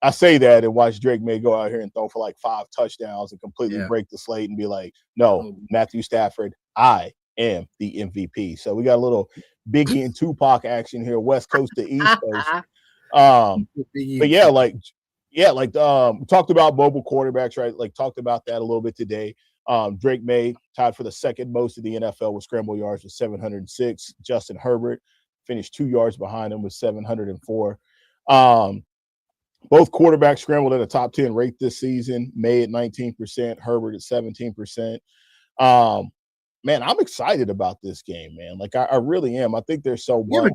Speaker 2: I say that and watch Drake May go out here and throw for like 5 touchdowns and completely break the slate and be like, no, Matthew Stafford, I am the MVP. So we got a little Biggie and Tupac action here, West Coast to East Coast. But talked about mobile quarterbacks, right? Like talked about that a little bit today. Drake May tied for the second most of the NFL with scramble yards with 706. Justin Herbert finished 2 yards behind him with 704. Both quarterbacks scrambled at a top 10 rate this season. May at 19%, Herbert at 17%. Man, I'm excited about this game, man. Like I really am. I think there's so much.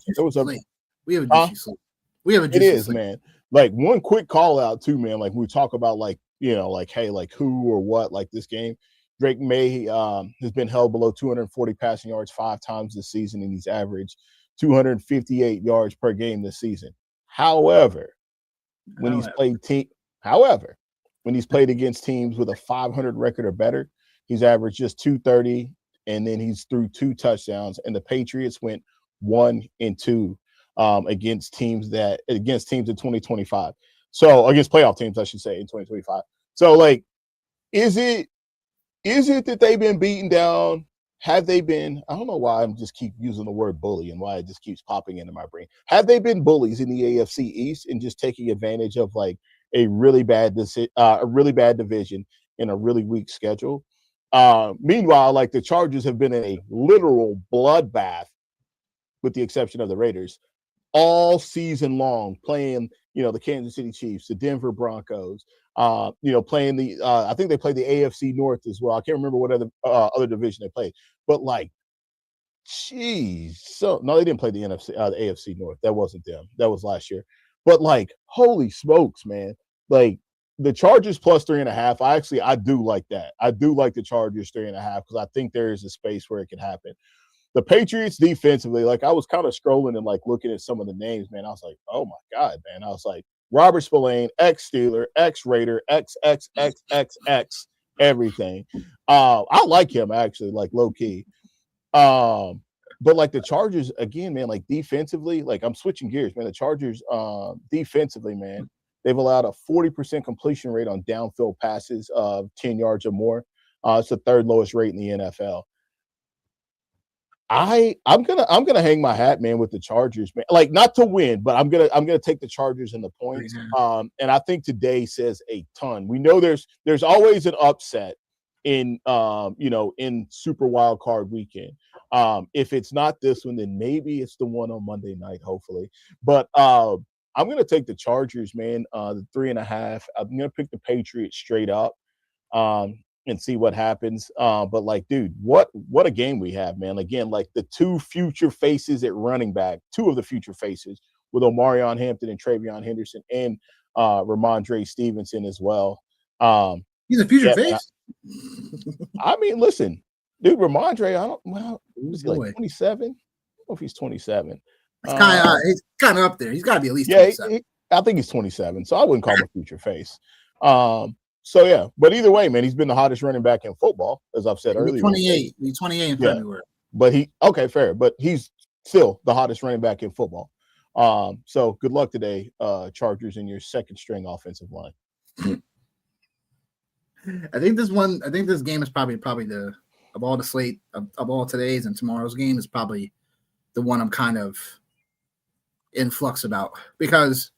Speaker 1: We have a juicy slate. It is,
Speaker 2: man. Like one quick call out too, man. Like we talk about like, like, hey, like who or what, like this game. Drake May has been held below 240 passing yards 5 times this season, and he's averaged 258 yards per game this season. However, when he's played against teams with a 500 record or better, he's averaged just 230, and then he's threw 2 touchdowns. And the Patriots went 1-2 against teams in 2025. So against playoff teams, I should say, in 2025. So like, is it that they've been beaten down? Have they been? I don't know why I'm just keep using the word bully and why it just keeps popping into my brain. Have they been bullies in the AFC East and just taking advantage of like a really bad division and a really weak schedule? Meanwhile, like the Chargers have been in a literal bloodbath, with the exception of the Raiders, all season long, playing, the Kansas City Chiefs, the Denver Broncos, playing I think they played the AFC North as well. I can't remember what other division they played, but like, geez. So no, they didn't play the AFC North. That wasn't them. That was last year. But like, holy smokes, man. Like the Chargers plus 3.5. I do like that. I do like the Chargers 3.5 because I think there is a space where it can happen. The Patriots defensively, like I was kind of scrolling and like looking at some of the names, man. I was like, oh my God, man. I was like, Robert Spillane, ex-Steeler, ex-Raider, XXXXX, everything. I like him actually, like low key. But like the Chargers, again, man, like defensively, like I'm switching gears, man. The Chargers defensively, man, they've allowed a 40% completion rate on downfield passes of 10 yards or more. It's the 3rd lowest rate in the NFL. I'm gonna hang my hat, man, with the Chargers, man. Like not to win, but I'm gonna take the Chargers and the points. And I think today says a ton. We know there's always an upset in in Super Wild Card weekend. If it's not this one, then maybe it's the one on Monday night, hopefully. But I'm gonna take the Chargers, man. The 3.5. I'm gonna pick the Patriots straight up. And see what happens. But like, dude, what a game we have, man. Again, like the 2 future faces at running back, 2 of the future faces with Omarion Hampton and Travion Henderson and Ramondre Stevenson as well.
Speaker 1: He's a future face.
Speaker 2: I mean, listen, dude, Ramondre, is he like 27? I don't know if he's 27.
Speaker 1: He's kind of up there. He's got to be at least 27.
Speaker 2: I think he's 27, so I wouldn't call him a future face. So yeah, but either way, man, he's been the hottest running back in football, as I've said earlier.
Speaker 1: 28. He's 28 in February.
Speaker 2: But fair. But he's still the hottest running back in football. So good luck today, Chargers, in your second string offensive line.
Speaker 1: I think this game is probably of all the slate of all today's and tomorrow's game is probably the one I'm kind of in flux about, because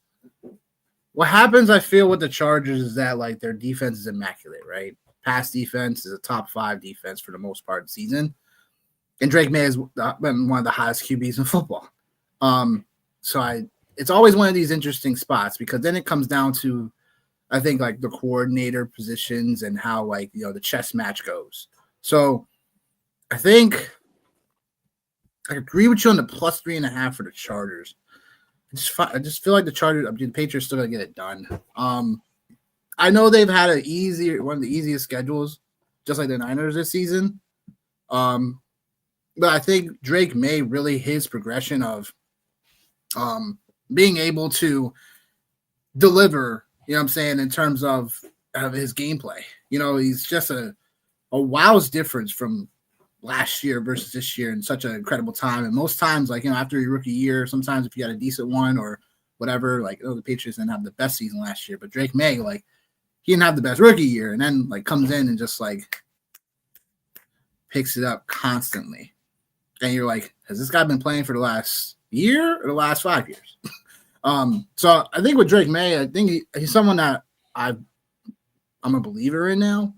Speaker 1: what happens, I feel, with the Chargers is that like their defense is immaculate, right? Pass defense is a top 5 defense for the most part of the season, and Drake May has been one of the highest QBs in football. It's always one of these interesting spots, because then it comes down to, I think, like the coordinator positions and how like the chess match goes. So I think I agree with you on the plus 3.5 for the Chargers. I just feel like the Chargers, the Patriots still gonna get it done. I know they've had one of the easiest schedules, just like the Niners this season. But I think Drake May really his progression of being able to deliver, you know what I'm saying, in terms of his gameplay. You know, he's just a wow's difference from last year versus this year in such an incredible time. And most times, like, you know, after your rookie year, sometimes if you had a decent one or whatever, like, the Patriots didn't have the best season last year, but Drake May, like, he didn't have the best rookie year, and then like comes in and just like picks it up constantly. And you're like, has this guy been playing for the last year or the last 5 years? So I think with Drake May, I think he's someone that I'm a believer in now.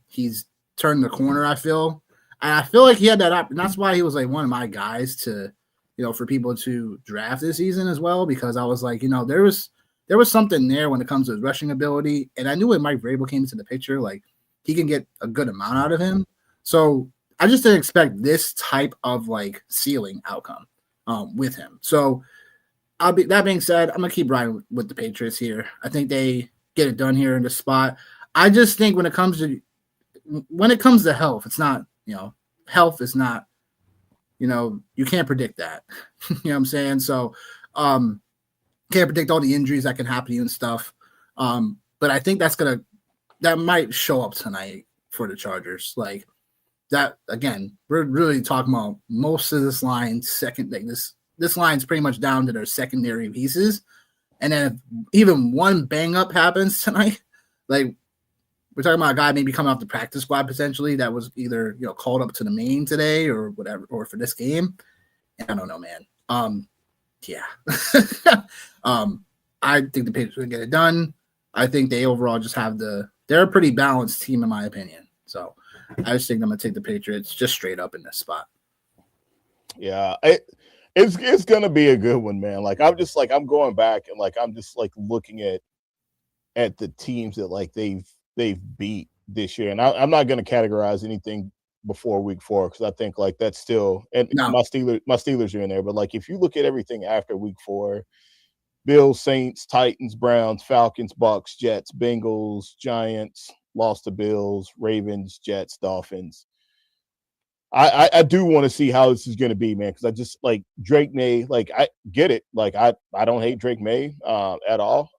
Speaker 1: He's turned the corner, I feel. And I feel like he had that up, and that's why he was like one of my guys to, you know, for people to draft this season as well, because I was like, you know, there was something there when it comes to his rushing ability. And I knew when Mike Vrabel came into the picture, like he can get a good amount out of him. So I just didn't expect this type of like ceiling outcome with him. So that being said, I'm gonna keep riding with the Patriots here. I think they get it done here in the spot. I just think when it comes to health, it's not, you know, health is not, you know, you can't predict that. You know what I'm saying? So can't predict all the injuries that can happen to you and stuff. But I think that might show up tonight for the Chargers. Like that, again, we're really talking about most of this line this line's pretty much down to their secondary pieces. And then if even one bang up happens tonight, like we're talking about a guy maybe coming off the practice squad potentially that was either, you know, called up to the main today or whatever, or for this game. I don't know, man. Yeah. I think the Patriots will get it done. I think they overall just they're a pretty balanced team in my opinion. So I just think I'm gonna take the Patriots just straight up in this spot.
Speaker 2: Yeah, it's gonna be a good one, man. Like I'm going back and like I'm just like looking at the teams that like they've beat this year, and I'm not gonna categorize anything before week 4 because I think like that's still, and
Speaker 1: No.
Speaker 2: my Steelers are in there, but like if you look at everything after week 4, Bills, Saints, Titans, Browns, Falcons, Bucks, Jets, Bengals, Giants, lost to Bills, Ravens, Jets, Dolphins. I do want to see how this is going to be, man, because I just like Drake May. Like I get it. Like I don't hate Drake May at all.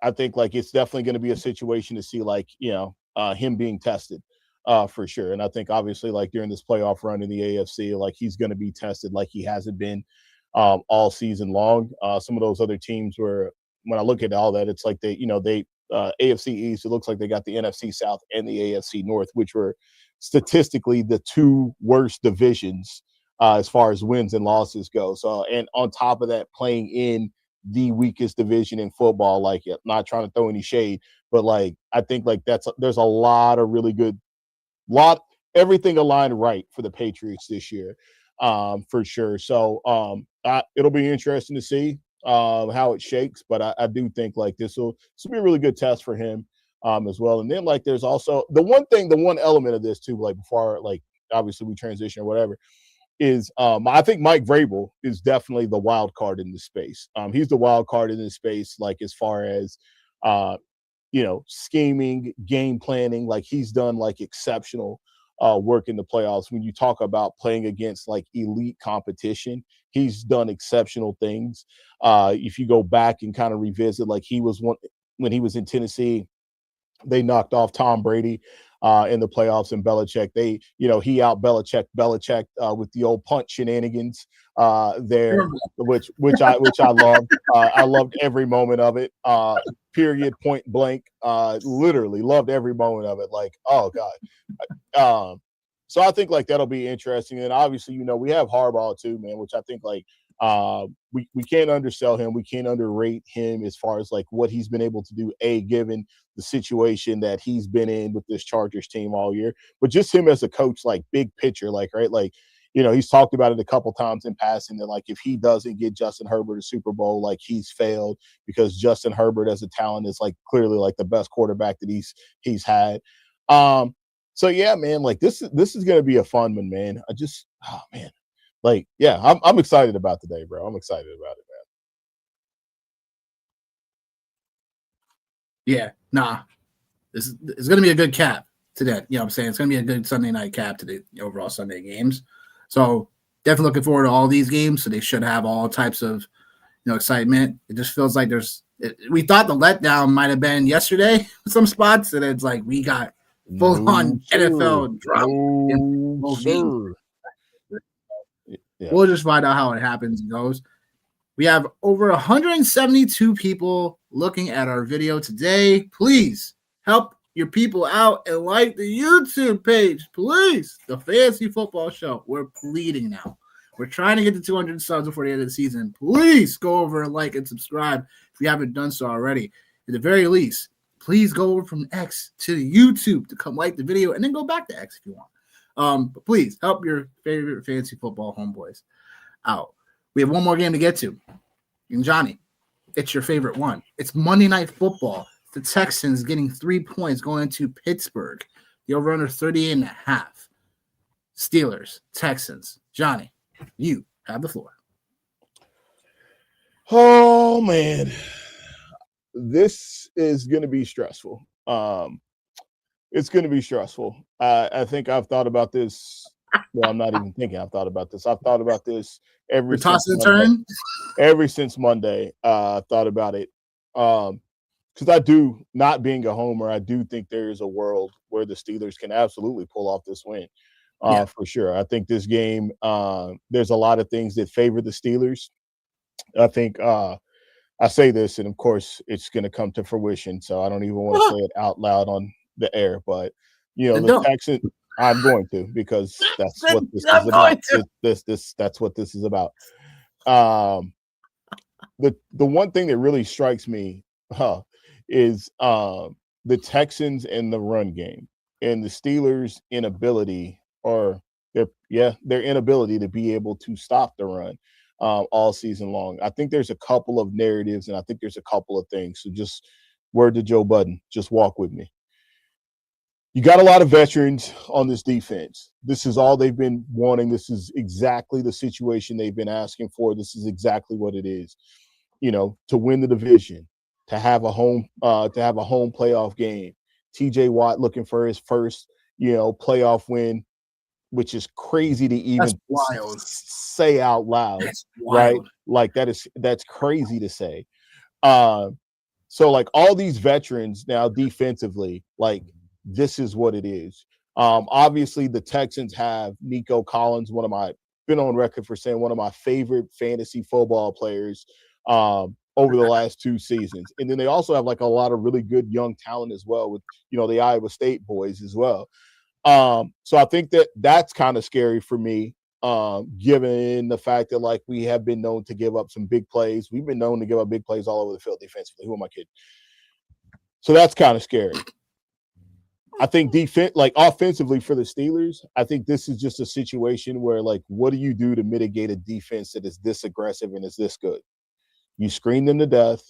Speaker 2: I think like it's definitely going to be a situation to see like, you know, him being tested for sure. And I think obviously like during this playoff run in the AFC, like he's going to be tested like he hasn't been all season long. Some of those other teams were, when I look at all that, it's like they AFC East, it looks like they got the NFC South and the AFC North, which were statistically the two worst divisions as far as wins and losses go. So, and on top of that, playing in the weakest division in football, like not trying to throw any shade, but like I think like there's a lot of really good, everything aligned right for the Patriots this year, for sure. So it'll be interesting to see how it shakes, but I do think like this will be a really good test for him as well. And then like there's also the one element of this too, like before like obviously we transition or whatever, is I think Mike Vrabel is definitely the wild card in this space. He's the wild card in this space, like as far as you know, scheming, game planning, like he's done like exceptional work in the playoffs. When you talk about playing against like elite competition, he's done exceptional things. If you go back and kind of revisit, like he was one when he was in Tennessee, they knocked off Tom Brady in the playoffs, and Belichick. He out Belichick with the old punch shenanigans there, which I loved. I loved every moment of it. Period, point blank. Literally loved every moment of it. Like, oh God. So I think like that'll be interesting. And obviously, you know, we have Harbaugh too, man, which I think like we can't undersell him. We can't underrate him as far as like what he's been able to do, given the situation that he's been in with this Chargers team all year. But just him as a coach, like big picture, like, right, like, you know, he's talked about it a couple times in passing that like if he doesn't get Justin Herbert a Super Bowl, like he's failed, because Justin Herbert as a talent is like clearly like the best quarterback that he's had. So yeah, man, like this is gonna be a fun one, man. Oh man, like yeah, I'm excited about today, bro. I'm excited about it,
Speaker 1: Yeah, nah, it's going to be a good cap to that. You know what I'm saying? It's going to be a good Sunday night cap to the overall Sunday games. So definitely looking forward to all these games. So they should have all types of, excitement. It just feels like we thought the letdown might have been yesterday some spots, and it's like we got full
Speaker 2: man.
Speaker 1: on NFL drama in
Speaker 2: No,
Speaker 1: both games.
Speaker 2: sir. Yeah.
Speaker 1: We'll just find out how it happens and goes. We have over 172 people looking at our video today. Please help your people out and like the YouTube page, please. The Fantasy Football Show. We're pleading now. We're trying to get to 200 subs before the end of the season. Please go over and like and subscribe if you haven't done so already. At the very least, please go over from X to YouTube to come like the video and then go back to X if you want. But please help your favorite fantasy football homeboys out. We have one more game to get to. And Johnny, it's your favorite one. It's Monday Night Football. The Texans getting 3 points going into Pittsburgh. The over-under 38.5. Steelers, Texans. Johnny, you have the floor.
Speaker 2: Oh man, this is going to be stressful. It's going to be stressful. I think I've thought about this. Well, I'm not even thinking I've thought about this. I've thought about this ever since Monday. Thought about it. Because I do, not being a homer, I do think there is a world where the Steelers can absolutely pull off this win. For sure. I think this game, there's a lot of things that favor the Steelers. I think I say this, and of course, it's going to come to fruition. So I don't even want to say it out loud on the air. But the Texans, I'm going to, because that's what this is about. That's what this is about. The one thing that really strikes me, is the Texans and the run game, and the Steelers' inability, or their inability to be able to stop the run all season long. I think there's a couple of narratives, and I think there's a couple of things. So just word to Joe Budden, just walk with me. You got a lot of veterans on this defense. This is all they've been wanting. This is exactly the situation they've been asking for. This is exactly what it is. To win the division, to have a home playoff game. TJ Watt looking for his first, playoff win, which is crazy to even say out loud, right? Like that's crazy to say. So like all these veterans now defensively, like this is what it is. Obviously the Texans have Nico Collins, been on record for saying one of my favorite fantasy football players over the last 2 seasons. And then they also have like a lot of really good young talent as well with, the Iowa State boys as well. So I think that's kind of scary for me, given the fact that like we have been known to give up some big plays. We've been known to give up big plays all over the field defensively. Who am I kidding? So that's kind of scary. I think offensively for the Steelers, I think this is just a situation where like, what do you do to mitigate a defense that is this aggressive and is this good? You screen them to death.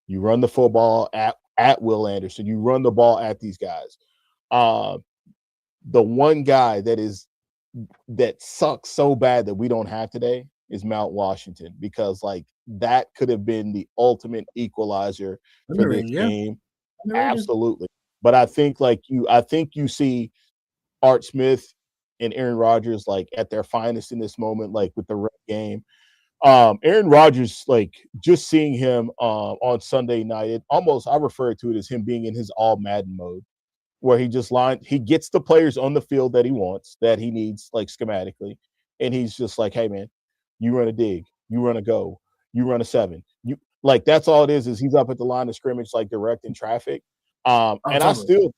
Speaker 2: You run the football at Will Anderson. You run the ball at these guys. The one guy that sucks so bad that we don't have today is Mount Washington, because like that could have been the ultimate equalizer for this game. Absolutely. But I think you see Art Smith and Aaron Rodgers like at their finest in this moment, like with the run game. Aaron Rodgers, like just seeing him on Sunday night, I refer to it as him being in his all Madden mode, where he gets the players on the field that he wants, that he needs, like schematically, and he's just like, hey man, you run a dig, you run a go, you run a 7. You like that's all it is he's up at the line of scrimmage, like directing traffic. I think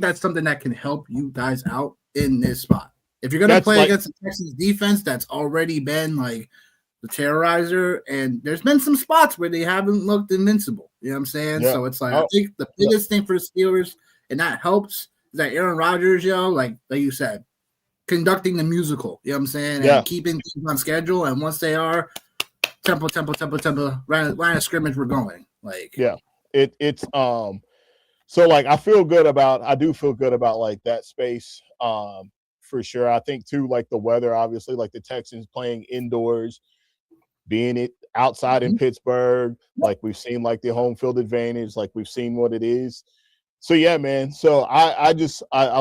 Speaker 1: that's something that can help you guys out in this spot. If you're going to play against the Texans defense, that's already been like the terrorizer, and there's been some spots where they haven't looked invincible. You know what I'm saying? Yeah. So it's like I think the biggest thing for the Steelers, and that helps, is that Aaron Rodgers, like you said, conducting the musical. You know what I'm saying? And keeping things on schedule. And once they are, tempo, line of scrimmage, we're going. Like
Speaker 2: it's So like I do feel good about like that space for sure. I think too like the weather, obviously, like the Texans playing indoors, being it outside in
Speaker 1: Mhm.
Speaker 2: Pittsburgh, like we've seen like the home field advantage, like we've seen what it is. So yeah, man. So I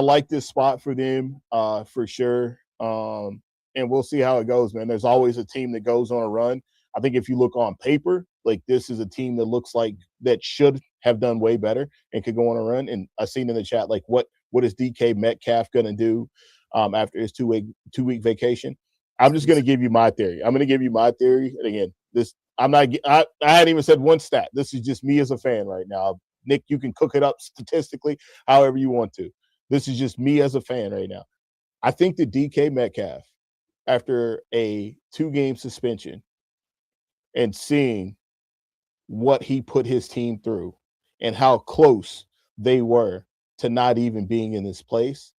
Speaker 2: like this spot for them for sure. And we'll see how it goes, man. There's always a team that goes on a run. I think if you look on paper, like this is a team that looks like that should have done way better and could go on a run. And I seen in the chat like what is DK Metcalf gonna do after his two week vacation? I'm just gonna give you my theory. I'm gonna give you my theory. And again, this I'm not I hadn't even said one stat. This is just me as a fan right now. Nick, you can cook it up statistically however you want to. This is just me as a fan right now. I think that DK Metcalf, after a 2-game suspension and seeing what he put his team through and how close they were to not even being in this place,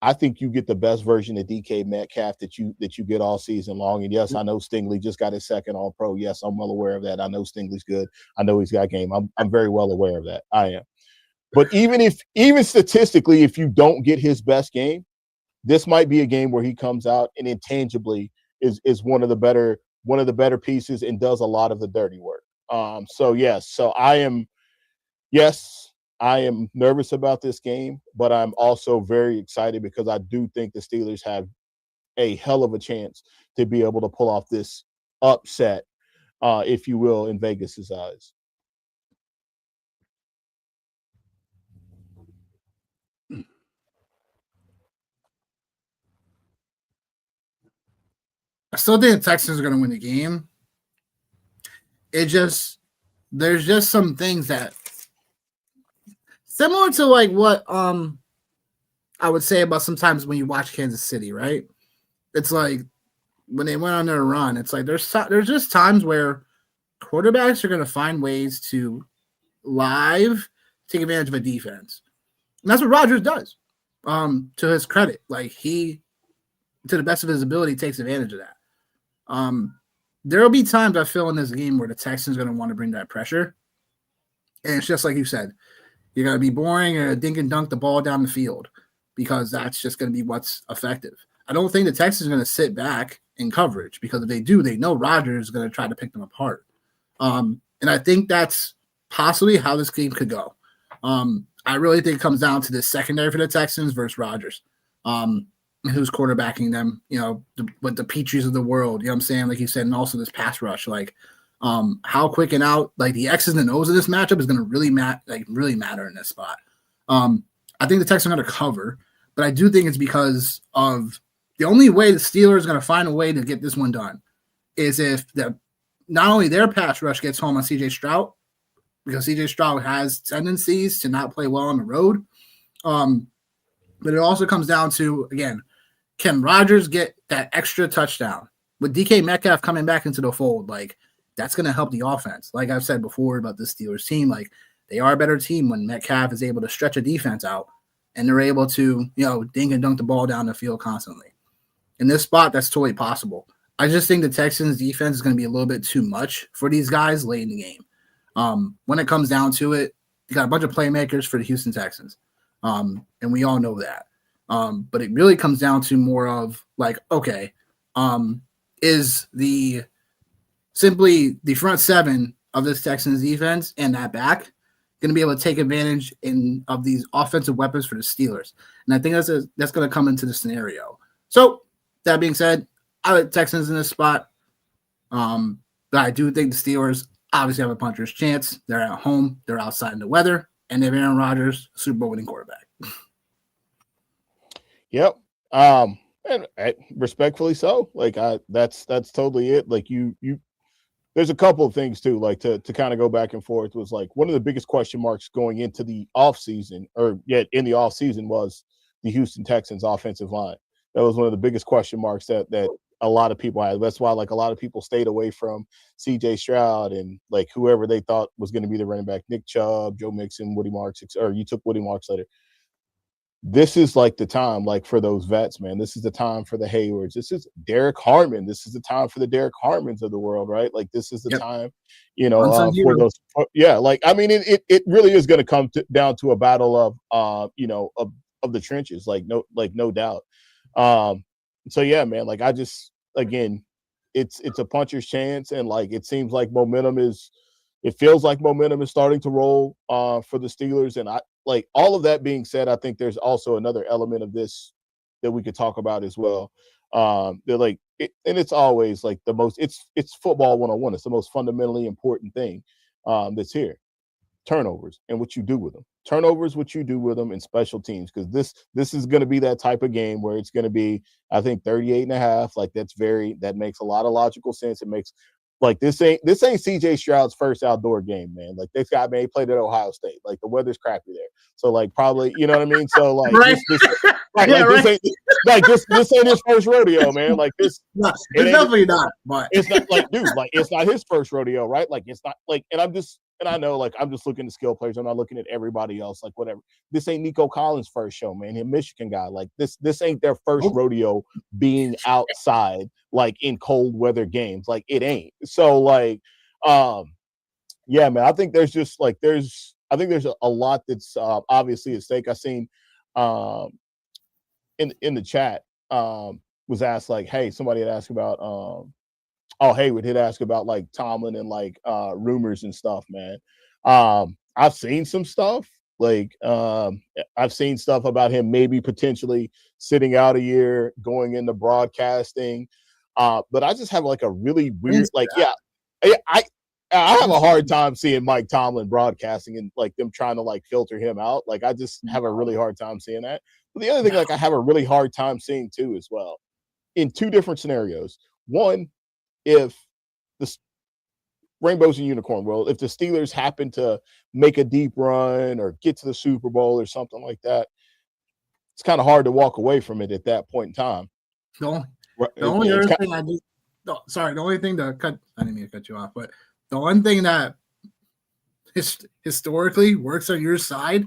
Speaker 2: I think you get the best version of DK Metcalf that you get all season long. And yes, I know Stingley just got his second All Pro. Yes, I'm well aware of that. I know Stingley's good. I know he's got game. I'm very well aware of that. I am. But even statistically, if you don't get his best game, this might be a game where he comes out and intangibly is one of the better pieces and does a lot of the dirty work. So yes, so I am nervous about this game, but I'm also very excited because I do think the Steelers have a hell of a chance to be able to pull off this upset, if you will, in Vegas's eyes.
Speaker 1: I still think the Texans are going to win the game. There's just some things that similar to like what I would say about sometimes when you watch Kansas City, right? It's like when they went on their run, it's like there's just times where quarterbacks are going to find ways to live take advantage of a defense. And that's what Rodgers does. To his credit, like he, to the best of his ability, takes advantage of that. There will be times I feel in this game where the Texans are going to want to bring that pressure, and it's just like you said, you're going to be boring and dink and dunk the ball down the field because that's just going to be what's effective. I don't think the Texans are going to sit back in coverage because if they do, they know Rodgers is going to try to pick them apart. And I think that's possibly how this game could go. I really think it comes down to the secondary for the Texans versus Rodgers. Who's quarterbacking them, with the Petries of the world, you know what I'm saying? Like you said, and also this pass rush, like how quick and out, like the X's and O's of this matchup is going to really matter in this spot. I think the Texans are going to cover, but I do think it's because of the only way the Steelers are going to find a way to get this one done is if not only their pass rush gets home on CJ Stroud, because CJ Stroud has tendencies to not play well on the road. But it also comes down to, again, can Rodgers get that extra touchdown? With DK Metcalf coming back into the fold, like that's going to help the offense. Like I've said before about the Steelers team, like they are a better team when Metcalf is able to stretch a defense out and they're able to, dink and dunk the ball down the field constantly. In this spot, that's totally possible. I just think the Texans defense is going to be a little bit too much for these guys late in the game. When it comes down to it, you got a bunch of playmakers for the Houston Texans. And we all know that. But it really comes down to more of like, okay, is simply the front seven of this Texans defense and that back going to be able to take advantage of these offensive weapons for the Steelers? And I think that's going to come into the scenario. So that being said, I like Texans in this spot. But I do think the Steelers obviously have a puncher's chance. They're at home. They're outside in the weather. And they have Aaron Rodgers, Super Bowl winning quarterback.
Speaker 2: Yep. And respectfully so. Like that's totally it. Like you there's a couple of things too, like to kind of go back and forth was like one of the biggest question marks going into the offseason or yet in the offseason was the Houston Texans offensive line. That was one of the biggest question marks that a lot of people had. That's why like a lot of people stayed away from CJ Stroud and like whoever they thought was going to be the running back, Nick Chubb, Joe Mixon, Woody Marks, or you took Woody Marks later. this is like the time, like for those vets, man. This is the time for the Haywards. This is Derek Harmon. This is the time for the Derek Harmons of the world, right? Like this is the time, for those. Yeah, like I mean, it really is going to come down to a battle of, of the trenches, like no doubt. So yeah, man, like I just again, it's a puncher's chance, and like it seems like it feels like momentum is starting to roll for the Steelers. And I like all of that being said, I think there's also another element of this that we could talk about as well. They're like, and it's always like it's football 101. It's the most fundamentally important thing that's here. Turnovers and what you do with them. Turnovers, what you do with them, and special teams. Because this is going to be that type of game where it's going to be, I think, 38.5. Like that makes a lot of logical sense. It makes like this ain't CJ Stroud's first outdoor game, man. Like this guy, man, he played at Ohio State. Like the weather's crappy there. So like probably, you know what I mean? So like
Speaker 1: right.
Speaker 2: This ain't his first rodeo, man. Like this
Speaker 1: no, it's definitely not, but
Speaker 2: it's not like, dude, like it's not his first rodeo, right? Like it's not like, and I know, like, I'm just looking at skill players. I'm not looking at everybody else, like, whatever. This ain't Nico Collins' first show, man. He's a Michigan guy. Like, this ain't their first rodeo being outside, like, in cold weather games. Like, it ain't. So, like, yeah, man, I think there's just, like, there's a lot that's obviously at stake. I seen in the chat was asked, like, hey, somebody had asked about Hayward had asked about like Tomlin and like rumors and stuff, man. I've seen some stuff. Like I've seen stuff about him maybe potentially sitting out a year, going into broadcasting. But I just have like a really weird, like, I have a hard time seeing Mike Tomlin broadcasting and like them trying to like filter him out. Like I just have a really hard time seeing that. But the other thing, like I have a really hard time seeing too as well, in two different scenarios. One, if the Rainbows and Unicorn world, if the Steelers happen to make a deep run or get to the Super Bowl or something like that, it's kind of hard to walk away from it at that point in time.
Speaker 1: The only other thing I do, sorry, the only thing that I didn't mean to cut you off, but the one thing that historically works on your side,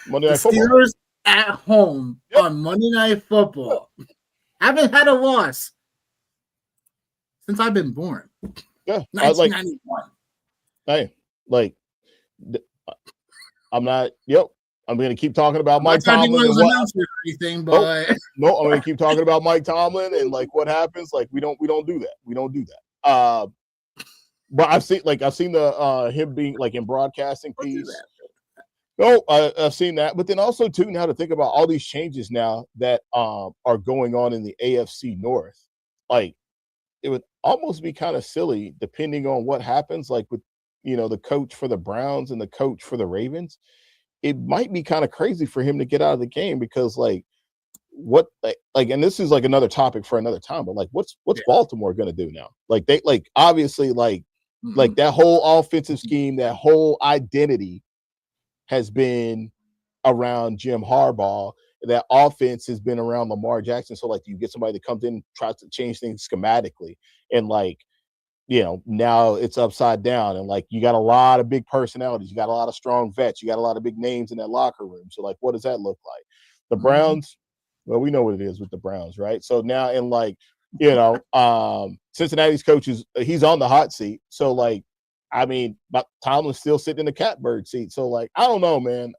Speaker 2: Monday
Speaker 1: the
Speaker 2: Night Football.
Speaker 1: Steelers at home on Monday Night Football haven't had a loss since I've been born.
Speaker 2: Yeah,
Speaker 1: 1991.
Speaker 2: Hey, like, I'm not. Yep, I'm going to keep talking about Mike Tomlin and what.
Speaker 1: Anything, but
Speaker 2: no, I'm going to keep talking about Mike Tomlin and like what happens. Like we don't do that. We don't do that. But I've seen the him being like in broadcasting piece. No, I've seen that. But then also too, now to think about all these changes now that are going on in the AFC North, like it would almost be kind of silly depending on what happens, like with, the coach for the Browns and the coach for the Ravens. It might be kind of crazy for him to get out of the game because like what like and this is like another topic for another time, but like what's Baltimore going to do now? Like they like obviously like like that whole offensive scheme, that whole identity has been around Jim Harbaugh. That offense has been around Lamar Jackson. So like you get somebody that comes in and tries to change things schematically, and like, now it's upside down, and like you got a lot of big personalities, you got a lot of strong vets, you got a lot of big names in that locker room. So like, what does that look like? The Browns, well, we know what it is with the Browns, right? So now in like, Cincinnati's coach he's on the hot seat. So like, I mean, Tomlin's still sitting in the catbird seat. So like, I don't know, man.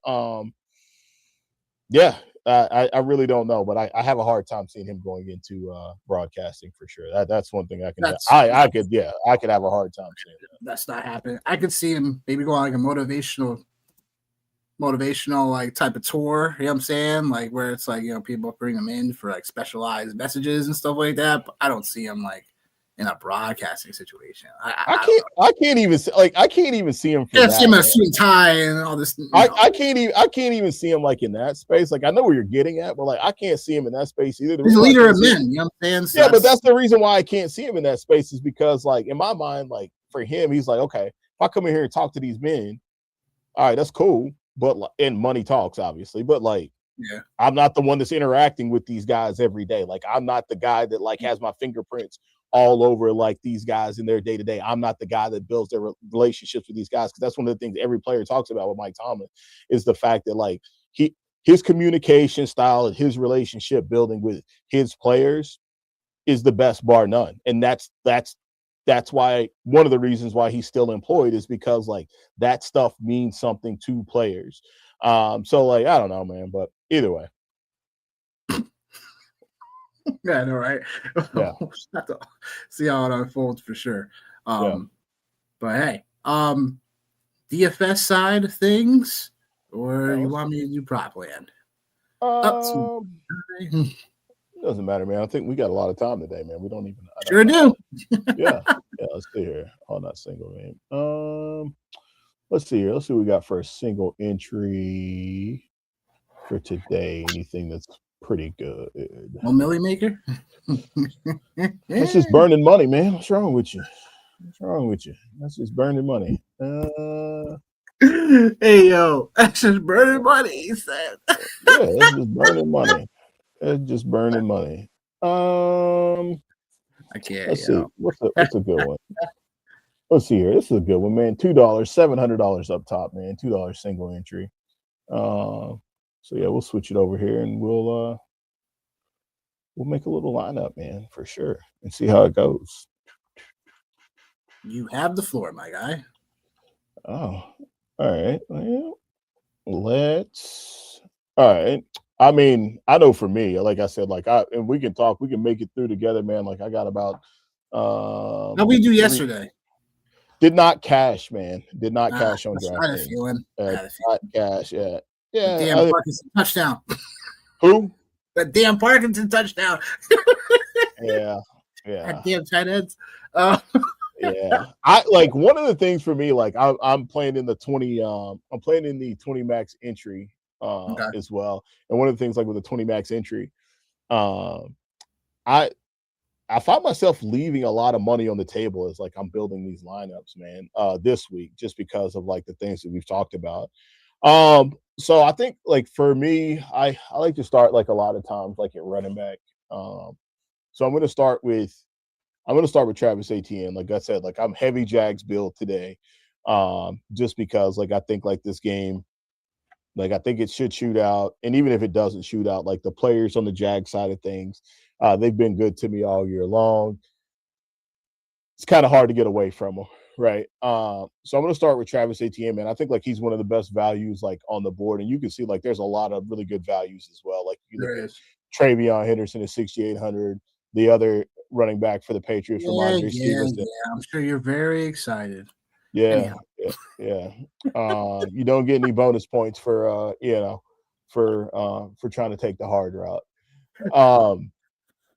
Speaker 2: Yeah. I really don't know, but I have a hard time seeing him going into broadcasting for sure. That's one thing I can. I could have a hard time seeing that.
Speaker 1: That's not happening. I could see him maybe going like a motivational like type of tour. You know what I'm saying? Like where it's like people bring him in for like specialized messages and stuff like that. But I don't see him like in a broadcasting situation.
Speaker 2: I can't even see him.
Speaker 1: See him in a suit and tie and all this.
Speaker 2: I can't even see him like in that space. Like I know where you're getting at, but like I can't see him in that space either.
Speaker 1: He's a leader of men. You know what I'm saying?
Speaker 2: So but that's the reason why I can't see him in that space is because like in my mind, like for him, he's like, okay, if I come in here and talk to these men, all right, that's cool. But and money talks, obviously. But like, I'm not the one that's interacting with these guys every day. Like I'm not the guy that like has my fingerprints all over like these guys in their day-to-day. I'm not the guy that builds their relationships with these guys, because that's one of the things every player talks about with Mike Tomlin is the fact that like his communication style and his relationship building with his players is the best bar none. And that's why one of the reasons why he's still employed is because like that stuff means something to players. So like, I don't know, man, but either way.
Speaker 1: Yeah, I know, right?
Speaker 2: Yeah.
Speaker 1: Have to see how it unfolds for sure.
Speaker 2: Yeah.
Speaker 1: But hey, DFS side of things, or you want me to do prop land? Up to
Speaker 2: doesn't matter, man. I think we got a lot of time today, man. We don't even
Speaker 1: sure do.
Speaker 2: Yeah. Let's see here. Oh, not single game. Let's see here. Let's see what we got for a single entry for today. Anything that's pretty good.
Speaker 1: Well, Millie Maker.
Speaker 2: That's just burning money, man. What's wrong with you? What's wrong with you? That's just burning money.
Speaker 1: Hey yo, that's just burning money. He said.
Speaker 2: Yeah, that's just burning money. It's just burning money.
Speaker 1: I can't.
Speaker 2: Let's see. What's a good one? Let's see here. This is a good one, man. $2, $700 up top, man. $2 single entry. So yeah, we'll switch it over here and we'll make a little lineup, man, for sure, and see how it goes.
Speaker 1: You have the floor, my guy.
Speaker 2: Oh, all right. Well, all right. I mean, I know for me, like I said, and we can make it through together, man. Like I got about
Speaker 1: How'd we do yesterday?
Speaker 2: Did not cash, man. Did not cash on
Speaker 1: DraftKings. I had a feeling.
Speaker 2: Not cash, yeah. Yeah.
Speaker 1: Damn Parkinson touchdown.
Speaker 2: Who?
Speaker 1: That damn Parkinson touchdown.
Speaker 2: Yeah.
Speaker 1: That damn tight ends.
Speaker 2: Yeah. I like one of the things for me, like I'm playing in the 20 I'm playing in the 20 max entry as well. And one of the things like with the 20 max entry, I find myself leaving a lot of money on the table as like I'm building these lineups, man, this week, just because of like the things that we've talked about. So I think like for me, I like to start like a lot of times like at running back. So I'm gonna start with Travis Etienne. Like I said, like I'm heavy Jags build today. Just because like I think like this game, like I think it should shoot out. And even if it doesn't shoot out, like the players on the Jag side of things, they've been good to me all year long. It's kind of hard to get away from them, right? So I'm going to start with Travis Etienne, man. I think like he's one of the best values like on the board, and you can see like there's a lot of really good values as well. Like you look at Travion Henderson at 6,800, the other running back for the Patriots, Ramondre Stevenson.
Speaker 1: Yeah, I'm sure you're very excited.
Speaker 2: Yeah. You don't get any bonus points for for trying to take the hard route.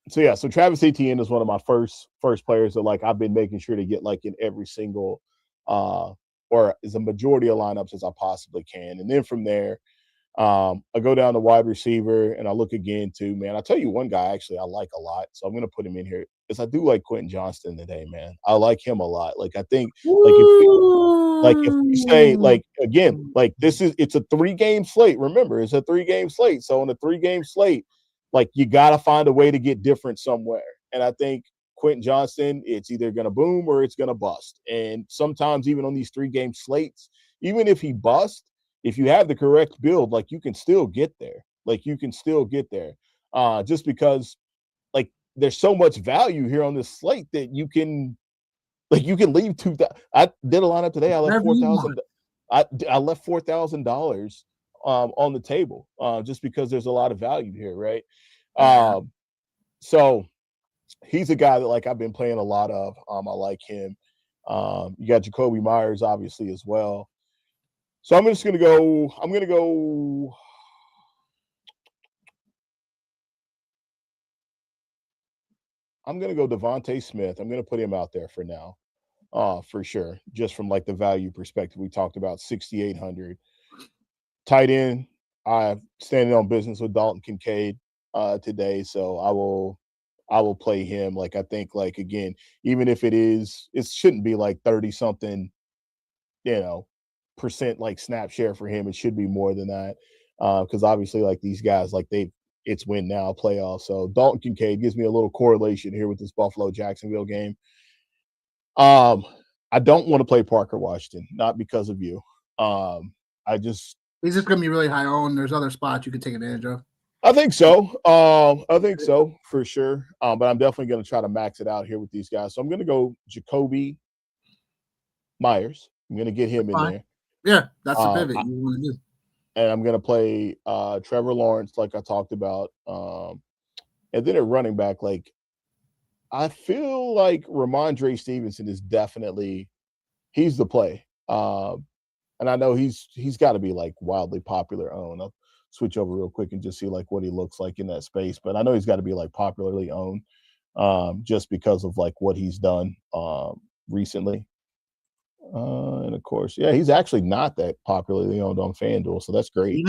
Speaker 2: So Travis Etienne is one of my first players that like I've been making sure to get like in every single or as a majority of lineups as I possibly can. And then from there, I go down to wide receiver and I look again too, man. I'll tell you one guy actually I like a lot. So I'm gonna put him in here because I do like Quentin Johnston today, man. I like him a lot. Like I think if we say like again, like it's a 3-game slate. Remember, it's a 3-game slate. So on a 3-game slate, like you gotta find a way to get different somewhere. And I think Quentin Johnston, it's either gonna boom or it's gonna bust. And sometimes even on these 3-game slates, even if he busts, if you have the correct build, like you can still get there. Just because like there's so much value here on this slate that you can leave 2,000. I did a lineup today. I left $4,000. I left $4,000 on the table just because there's a lot of value here, right? So he's a guy that like I've been playing a lot of. I like him. You got Jacoby Myers obviously as well. So I'm gonna go Devontae Smith. I'm gonna put him out there for now. For sure. Just from like the value perspective, we talked about 6,800. Tight end, I'm standing on business with Dalton Kincaid today, so I will play him. Like I think like again, even if it shouldn't be like 30 something, percent like snap share for him. It should be more than that because obviously like these guys like it's win now playoffs. So Dalton Kincaid gives me a little correlation here with this Buffalo Jacksonville game. I don't want to play Parker Washington, not because of you. I just
Speaker 1: He's just going to be really high owned. There's other spots you could take advantage of.
Speaker 2: I think so. I think so for sure. But I'm definitely going to try to max it out here with these guys. So I'm going to go Jacoby Myers. I'm going to get him in there.
Speaker 1: Yeah, that's the pivot you want to do.
Speaker 2: And I'm going to play Trevor Lawrence, like I talked about. And then at running back, like I feel like Ramondre Stevenson is definitely he's the play. And I know he's got to be like wildly popular owned. I'll switch over real quick and just see like what he looks like in that space. But I know he's got to be like popularly owned just because of like what he's done recently. And of course, yeah, he's actually not that popularly owned on FanDuel, so that's great.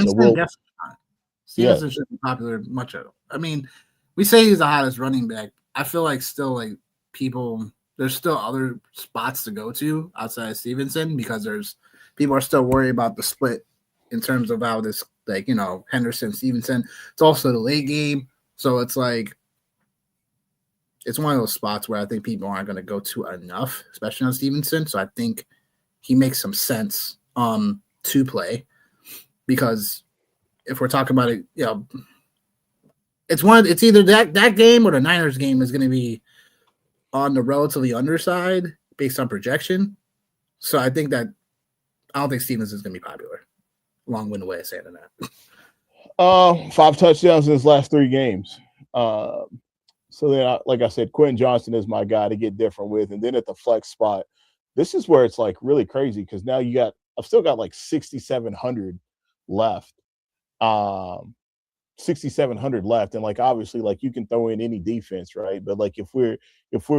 Speaker 1: Stevenson should be popular much of it. I mean, we say he's the hottest running back. I feel like still like there's still other spots to go to outside of Stevenson because people are still worried about the split in terms of how this, like, Henderson, Stevenson. It's also the late game. So it's like, it's one of those spots where I think people aren't going to go to enough, especially on Stevenson. So I think he makes some sense to play because if we're talking about it, it's either that game or the Niners game is going to be on the relatively underside based on projection. So I think that I don't think Stevens is going to be popular. Long-winded way of saying
Speaker 2: that. 5 touchdowns in his last 3 games. So then, like I said, Quentin Johnston is my guy to get different with. And then at the flex spot, this is where it's like really crazy because now I've still got like 6,700 left. 6,700 left. And like, obviously, like you can throw in any defense, right? But like, if we're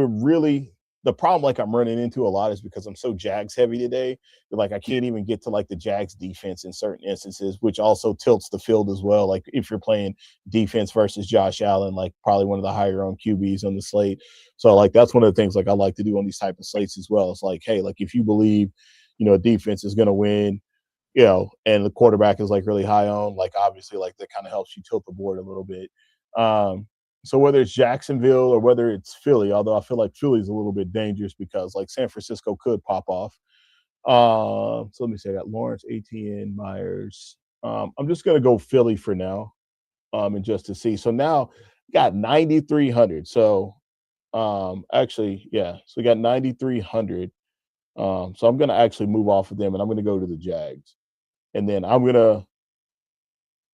Speaker 2: really, the problem like I'm running into a lot is because I'm so Jags heavy today that like I can't even get to like the Jags defense in certain instances, which also tilts the field as well. Like if you're playing defense versus Josh Allen, like probably one of the higher owned QBs on the slate. So like that's one of the things like I like to do on these type of slates as well. It's like, hey, like if you believe, a defense is going to win, and the quarterback is like really high on, like obviously like that kind of helps you tilt the board a little bit. So whether it's Jacksonville or whether it's Philly, although I feel like Philly's a little bit dangerous because like San Francisco could pop off. So let me say I got Lawrence, ATN, Myers. I'm just going to go Philly for now and just to see. So now got 9,300. So actually, yeah. So we got 9,300. So I'm going to actually move off of them and I'm going to go to the Jags. And then I'm going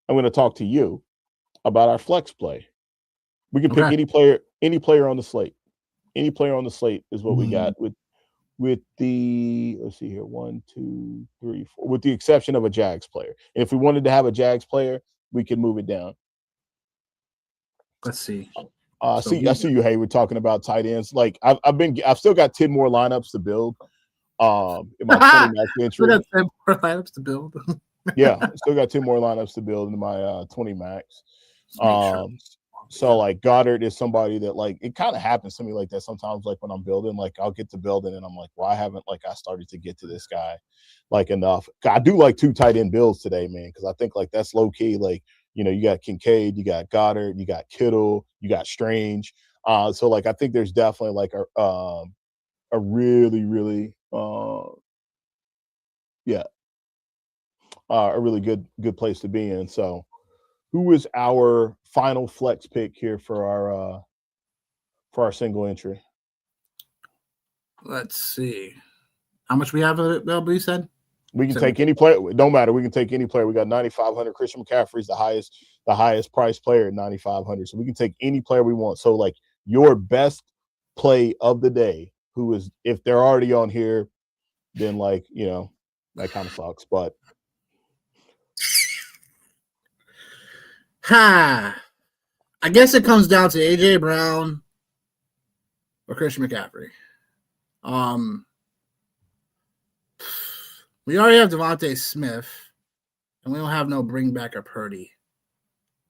Speaker 2: to talk to you about our flex play. We can pick any player on the slate. Any player on the slate is what we got with the, let's see here, 1, 2, 3, 4, with the exception of a Jags player. And if we wanted to have a Jags player, we could move it down.
Speaker 1: Let's see.
Speaker 2: I see you, Hey, we're talking about tight ends. Like I've still got 10 more lineups to build. In my 20 max entry.
Speaker 1: Still got 10 more lineups to build.
Speaker 2: Yeah, still got 10 more lineups to build in my 20 max. So like Goddard is somebody that like it kind of happens to me like that sometimes. Like when I'm building, like I'll get to building and I'm like, well, I haven't like I started to get to this guy like enough. I do like 2 tight end builds today, man, because I think like that's low key. Like you got Kincaid, you got Goddard, you got Kittle, you got Strange. So like I think there's definitely like a really really a really good place to be in. So who is our final flex pick here for our single entry?
Speaker 1: Let's see. How much we have available, you said?
Speaker 2: We can take any player. It don't matter. We can take any player. We got 9,500. Christian McCaffrey's the highest priced player at 9,500. So we can take any player we want. So like your best play of the day, who is, if they're already on here, then like, that kind of sucks. But
Speaker 1: I guess it comes down to AJ Brown or Christian McCaffrey. We already have Devontae Smith, and we don't have no bring back or Purdy.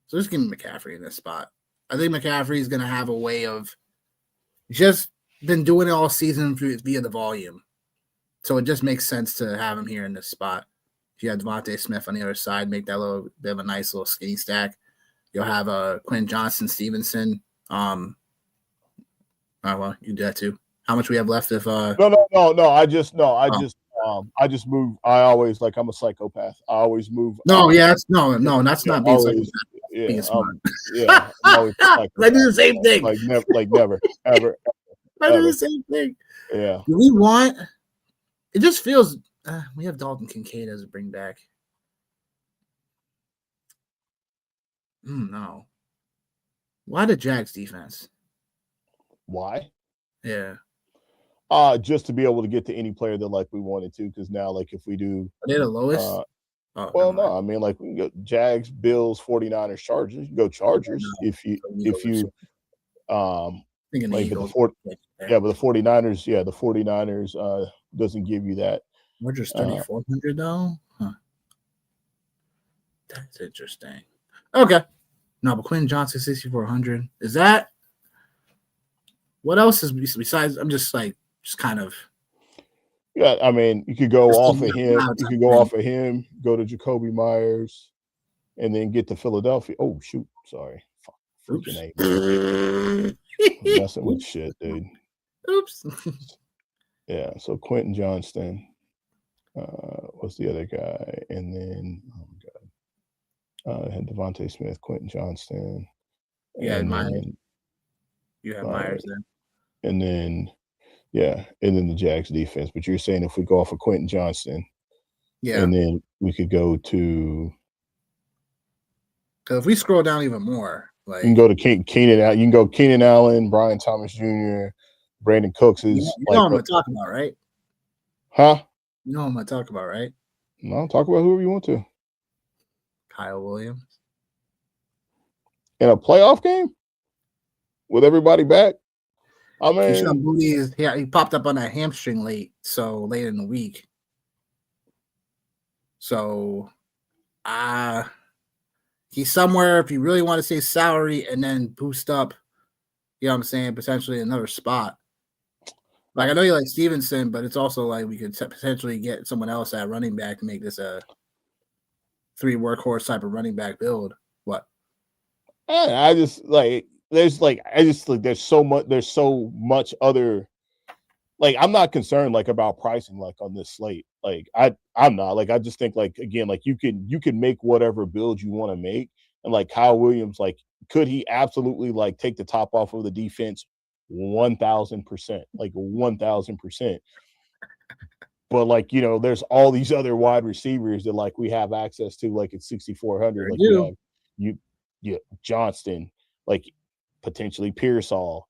Speaker 1: So just give me McCaffrey in this spot. I think McCaffrey is going to have a way of just been doing it all season via the volume. So it just makes sense to have him here in this spot. If you have Devontae Smith on the other side, make that little bit of a nice little skinny stack. You'll have Quentin Johnston, Stevenson. Well, you do that too. How much we have left? If
Speaker 2: no. I just I just move. I always like. I'm a psychopath. I always move.
Speaker 1: No, yeah, that's that's not being
Speaker 2: always.
Speaker 1: psychopath.
Speaker 2: Yeah,
Speaker 1: Being smart.
Speaker 2: yeah. I'm always a psychopath.
Speaker 1: I do the same thing.
Speaker 2: Like never, ever.
Speaker 1: I do the same thing.
Speaker 2: Yeah.
Speaker 1: Do we want? It just feels we have Dalton Kincaid as a bring back. No. Why the Jags defense?
Speaker 2: Why?
Speaker 1: Yeah.
Speaker 2: Just to be able to get to any player that like we wanted to, because now like if we do,
Speaker 1: are they the lowest?
Speaker 2: Well, no, I mean like we can go Jags, Bills, 49ers, Chargers. You can go Chargers if you like, but the 49ers, the 49ers doesn't give you that.
Speaker 1: We're just 3,400 though. Huh. That's interesting. Okay. No, but Quentin Johnson 6,400. Is that what else is besides? I'm just kind of.
Speaker 2: Yeah, I mean, you could go off of him. You could go off of him, go to Jacoby Myers, and then get to Philadelphia. Oh shoot, sorry, freaking I'm messing with shit, dude.
Speaker 1: Oops.
Speaker 2: Yeah, so Quentin Johnston. What's the other guy? And then had Devontae Smith, Quentin Johnston.
Speaker 1: Yeah, Myers. You have Myers then.
Speaker 2: And then and then the Jags defense. But you're saying if we go off of Quentin Johnston, and then we could go to.
Speaker 1: Because if we scroll down even more, like
Speaker 2: you can go to Keenan Allen. You can go Keenan Allen, Brian Thomas Jr., Brandon Cooks is.
Speaker 1: You know what I'm going to talk about, right?
Speaker 2: Huh?
Speaker 1: You know what I'm going to talk about, right?
Speaker 2: No, talk about whoever you want to.
Speaker 1: Kyle Williams.
Speaker 2: In a playoff game? With everybody back? I mean,
Speaker 1: he popped up on that hamstring late in the week. So, he's somewhere if you really want to say salary and then boost up, you know what I'm saying, potentially another spot. Like, I know you like Stevenson, but it's also like we could potentially get someone else at running back to make this a 3 workhorse type of running back build. What?
Speaker 2: There's so much other. Like, I'm not concerned like about pricing like on this slate. Like I'm not. Like, I just think like again, like you can make whatever build you want to make. And like Kyle Williams, like could he absolutely like take the top off of the defense 1,000%, like 1,000%. But like, there's all these other wide receivers that like we have access to, like at 6,400. Like you have Johnston, like potentially Pearsall,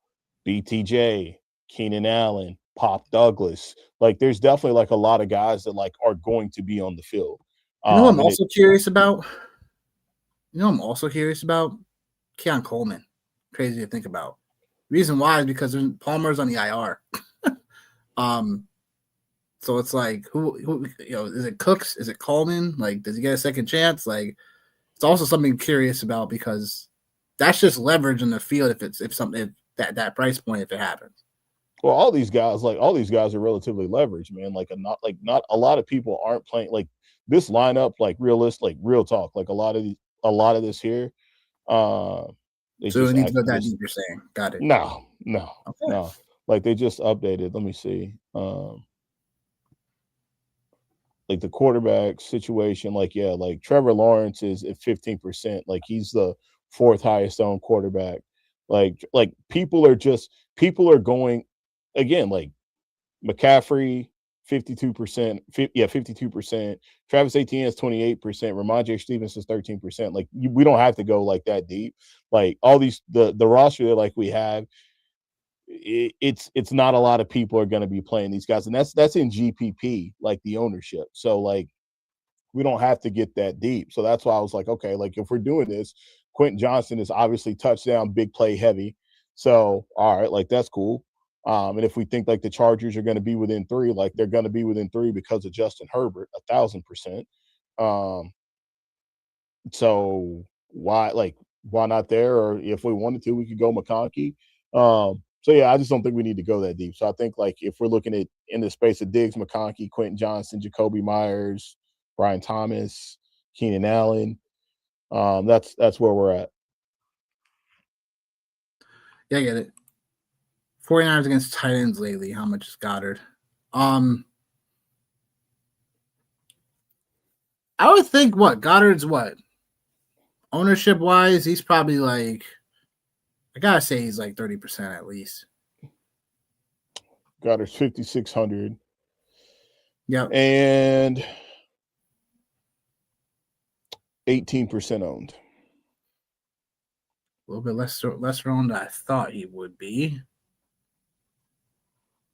Speaker 2: BTJ, Keenan Allen, Pop Douglas. Like there's definitely like a lot of guys that like are going to be on the field.
Speaker 1: I'm also curious about? Keon Coleman. Crazy to think about. Reason why is because Palmer's on the IR. So it's like who is it Cooks? Is it Coleman? Like, does he get a second chance? Like, it's also something curious about because that's just leverage in the field if that price point if it happens.
Speaker 2: Well, all these guys are relatively leveraged, man. Like not a lot of people aren't playing like this lineup, like real talk. Like a lot of this here.
Speaker 1: So we need to go that deep. You're saying, got it?
Speaker 2: No. Like they just updated. Let me see. Like the quarterback situation, like Trevor Lawrence is at 15%. Like he's the 4th highest owned quarterback. Like people are going again. Like McCaffrey 52%. 52%. Travis Etienne is 28%. Ramondre Stevenson is 13%. Like we don't have to go like that deep. Like all these the roster that like we have. It's not a lot of people are going to be playing these guys, and that's in GPP, like the ownership. So like we don't have to get that deep. So that's why I was like, okay, like if we're doing this, Quentin Johnston is obviously touchdown, big play heavy. So all right, like that's cool. And if we think like the Chargers are going to be within 3, like they're going to be within 3 because of Justin Herbert, 1,000%. So why not there? Or if we wanted to, we could go McConkey. So yeah, I just don't think we need to go that deep. So I think like if we're looking at in the space of Diggs, McConkey, Quentin Johnston, Jacoby Myers, Brian Thomas, Keenan Allen, that's where we're at.
Speaker 1: Yeah, I get it. 49ers against tight ends lately. How much is Goddard? I would think Goddard's ownership wise, he's probably like, I gotta say he's like 30% at least.
Speaker 2: Goddard's 5,600.
Speaker 1: Yep.
Speaker 2: And 18% owned.
Speaker 1: A little bit less owned than I thought he would be.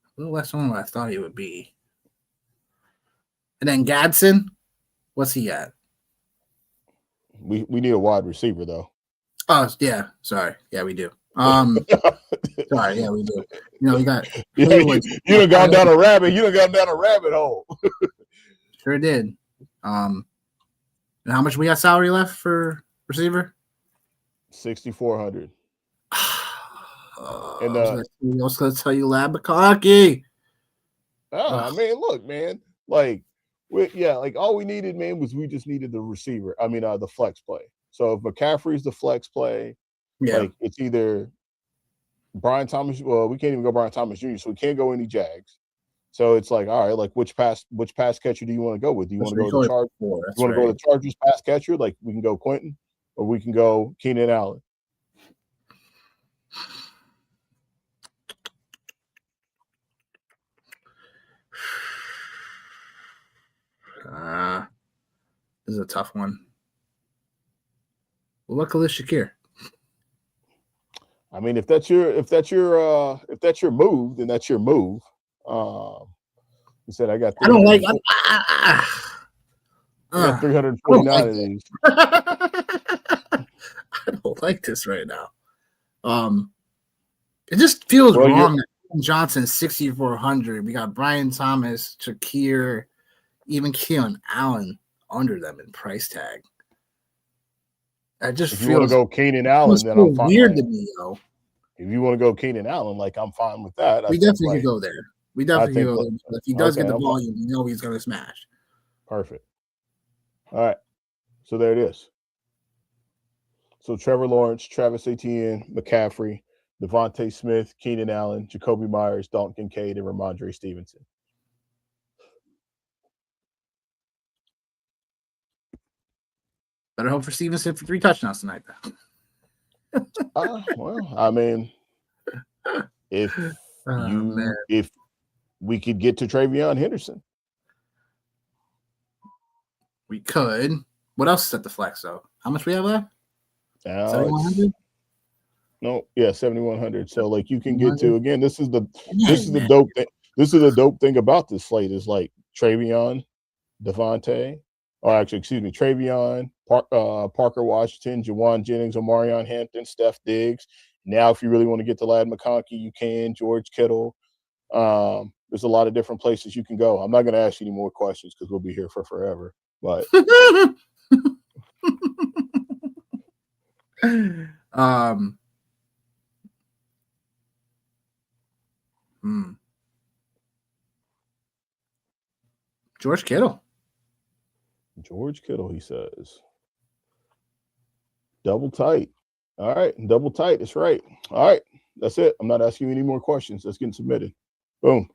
Speaker 1: A little less owned than I thought he would be. And then Gadsden, what's he at?
Speaker 2: We need a wide receiver though.
Speaker 1: Oh yeah, sorry. Yeah, we do. Sorry, yeah, we do. We got
Speaker 2: you done gone down a rabbit. You done gone down a rabbit hole.
Speaker 1: Sure did. And how much we got salary left for receiver?
Speaker 2: 6,400.
Speaker 1: And I was gonna tell you Lab McConkey.
Speaker 2: I mean, look, man. Like all we needed, man, was we just needed the receiver. I mean, the flex play. So if McCaffrey's the flex play, like it's either Brian Thomas. Well, we can't even go Brian Thomas Jr., so we can't go any Jags. So it's like, all right, like which pass catcher do you want to go with? Do you want to go with the Chargers? You want to go with the Chargers pass catcher? Like we can go Quentin, or we can go Keenan Allen.
Speaker 1: This is a tough one. Well, look, Khalil Shakir.
Speaker 2: I mean, if that's your move, then that's your move. He said, "I got."
Speaker 1: I don't like.
Speaker 2: I got 349 of these.
Speaker 1: I don't like this right now. It just feels wrong. Johnson 6,400. We got Brian Thomas, Shakir, even Keon Allen under them in price tag. I just
Speaker 2: if you want to go Keenan Allen, then I'm fine.
Speaker 1: Weird to me, though.
Speaker 2: If you want to go Keenan Allen, like I'm fine with that.
Speaker 1: We definitely could go there. We definitely could go there. If he does get the volume, he's going to smash.
Speaker 2: Perfect. All right. So there it is. So Trevor Lawrence, Travis Etienne, McCaffrey, Devontae Smith, Keenan Allen, Jacoby Myers, Dalton Kincaid, and Ramondre Stevenson.
Speaker 1: Better hope for Stevenson for 3 touchdowns tonight, though.
Speaker 2: Well, I mean, if we could get to Travion Henderson,
Speaker 1: we could. What else is at the flex though? How much we have left? 7,100.
Speaker 2: No, yeah, 7,100. So like you can get to again. This is the dope thing. This is the dope thing about this slate is like Travion, Devontae. Travion, Parker Washington, Jawan Jennings, Omarion Hampton, Steph Diggs. Now, if you really want to get to Lad McConkey, you can. George Kittle. There's a lot of different places you can go. I'm not going to ask you any more questions because we'll be here for forever. But
Speaker 1: George Kittle.
Speaker 2: George Kittle, he says. Double tight. All right. Double tight. That's right. All right. That's it. I'm not asking you any more questions. That's getting submitted. Boom.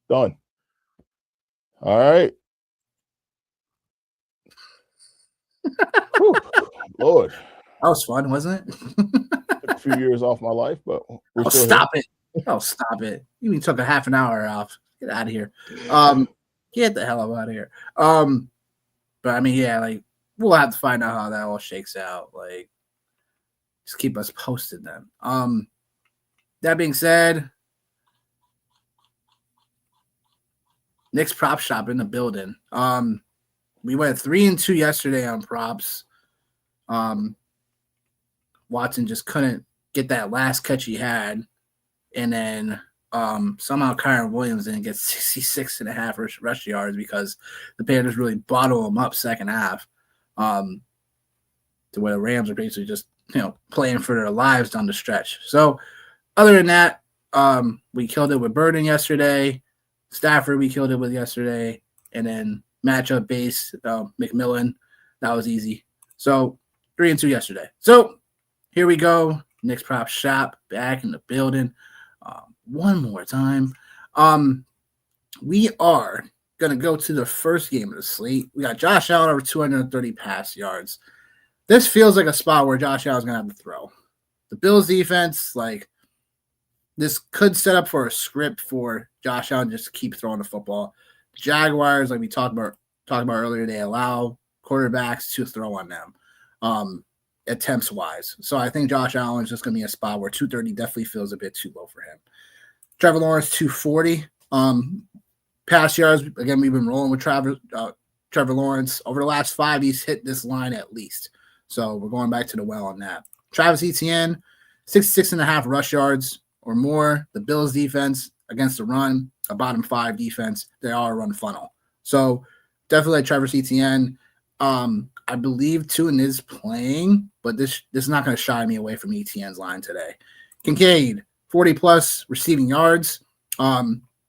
Speaker 2: Done. All right. Whew. Lord.
Speaker 1: That was fun, wasn't it?
Speaker 2: Took a few years off my life, but we're still
Speaker 1: stop here. Oh, stop it. You even took a half an hour off. Get out of here. Get the hell out of here. But I mean, yeah, like we'll have to find out how that all shakes out. Like, just keep us posted then. That being said, Nick's prop shop in the building. We went 3-2 yesterday on props. Watson just couldn't get that last catch he had, and then somehow Kyron Williams didn't get 66.5 rush yards because the Panthers really bottled him up second half. To where the Rams are basically just playing for their lives down the stretch. So other than that, we killed it with Burden yesterday. Stafford we killed it with yesterday, and then matchup base McMillan, that was easy. So 3-2 yesterday. So here we go. Nick's prop shop back in the building. One more time. We are going to go to the first game of the slate. We got Josh Allen over 230 pass yards. This feels like a spot where Josh Allen's going to have to throw. The Bills defense, like, this could set up for a script for Josh Allen just to keep throwing the football. The Jaguars, like we talked about earlier, they allow quarterbacks to throw on them, attempts wise. So I think Josh Allen is just going to be a spot where 230 definitely feels a bit too low for him. Trevor Lawrence 240 pass yards. Again, we've been rolling with Trevor Lawrence over the last 5. He's hit this line at least. So we're going back to the well on that. Travis Etienne 66.5 rush yards or more. The Bills defense against the run, a bottom 5 defense, they are a run funnel. So definitely like Travis Etienne. I believe Tune is playing, but this is not going to shy me away from Etienne's line today. Kincaid 40+ receiving yards.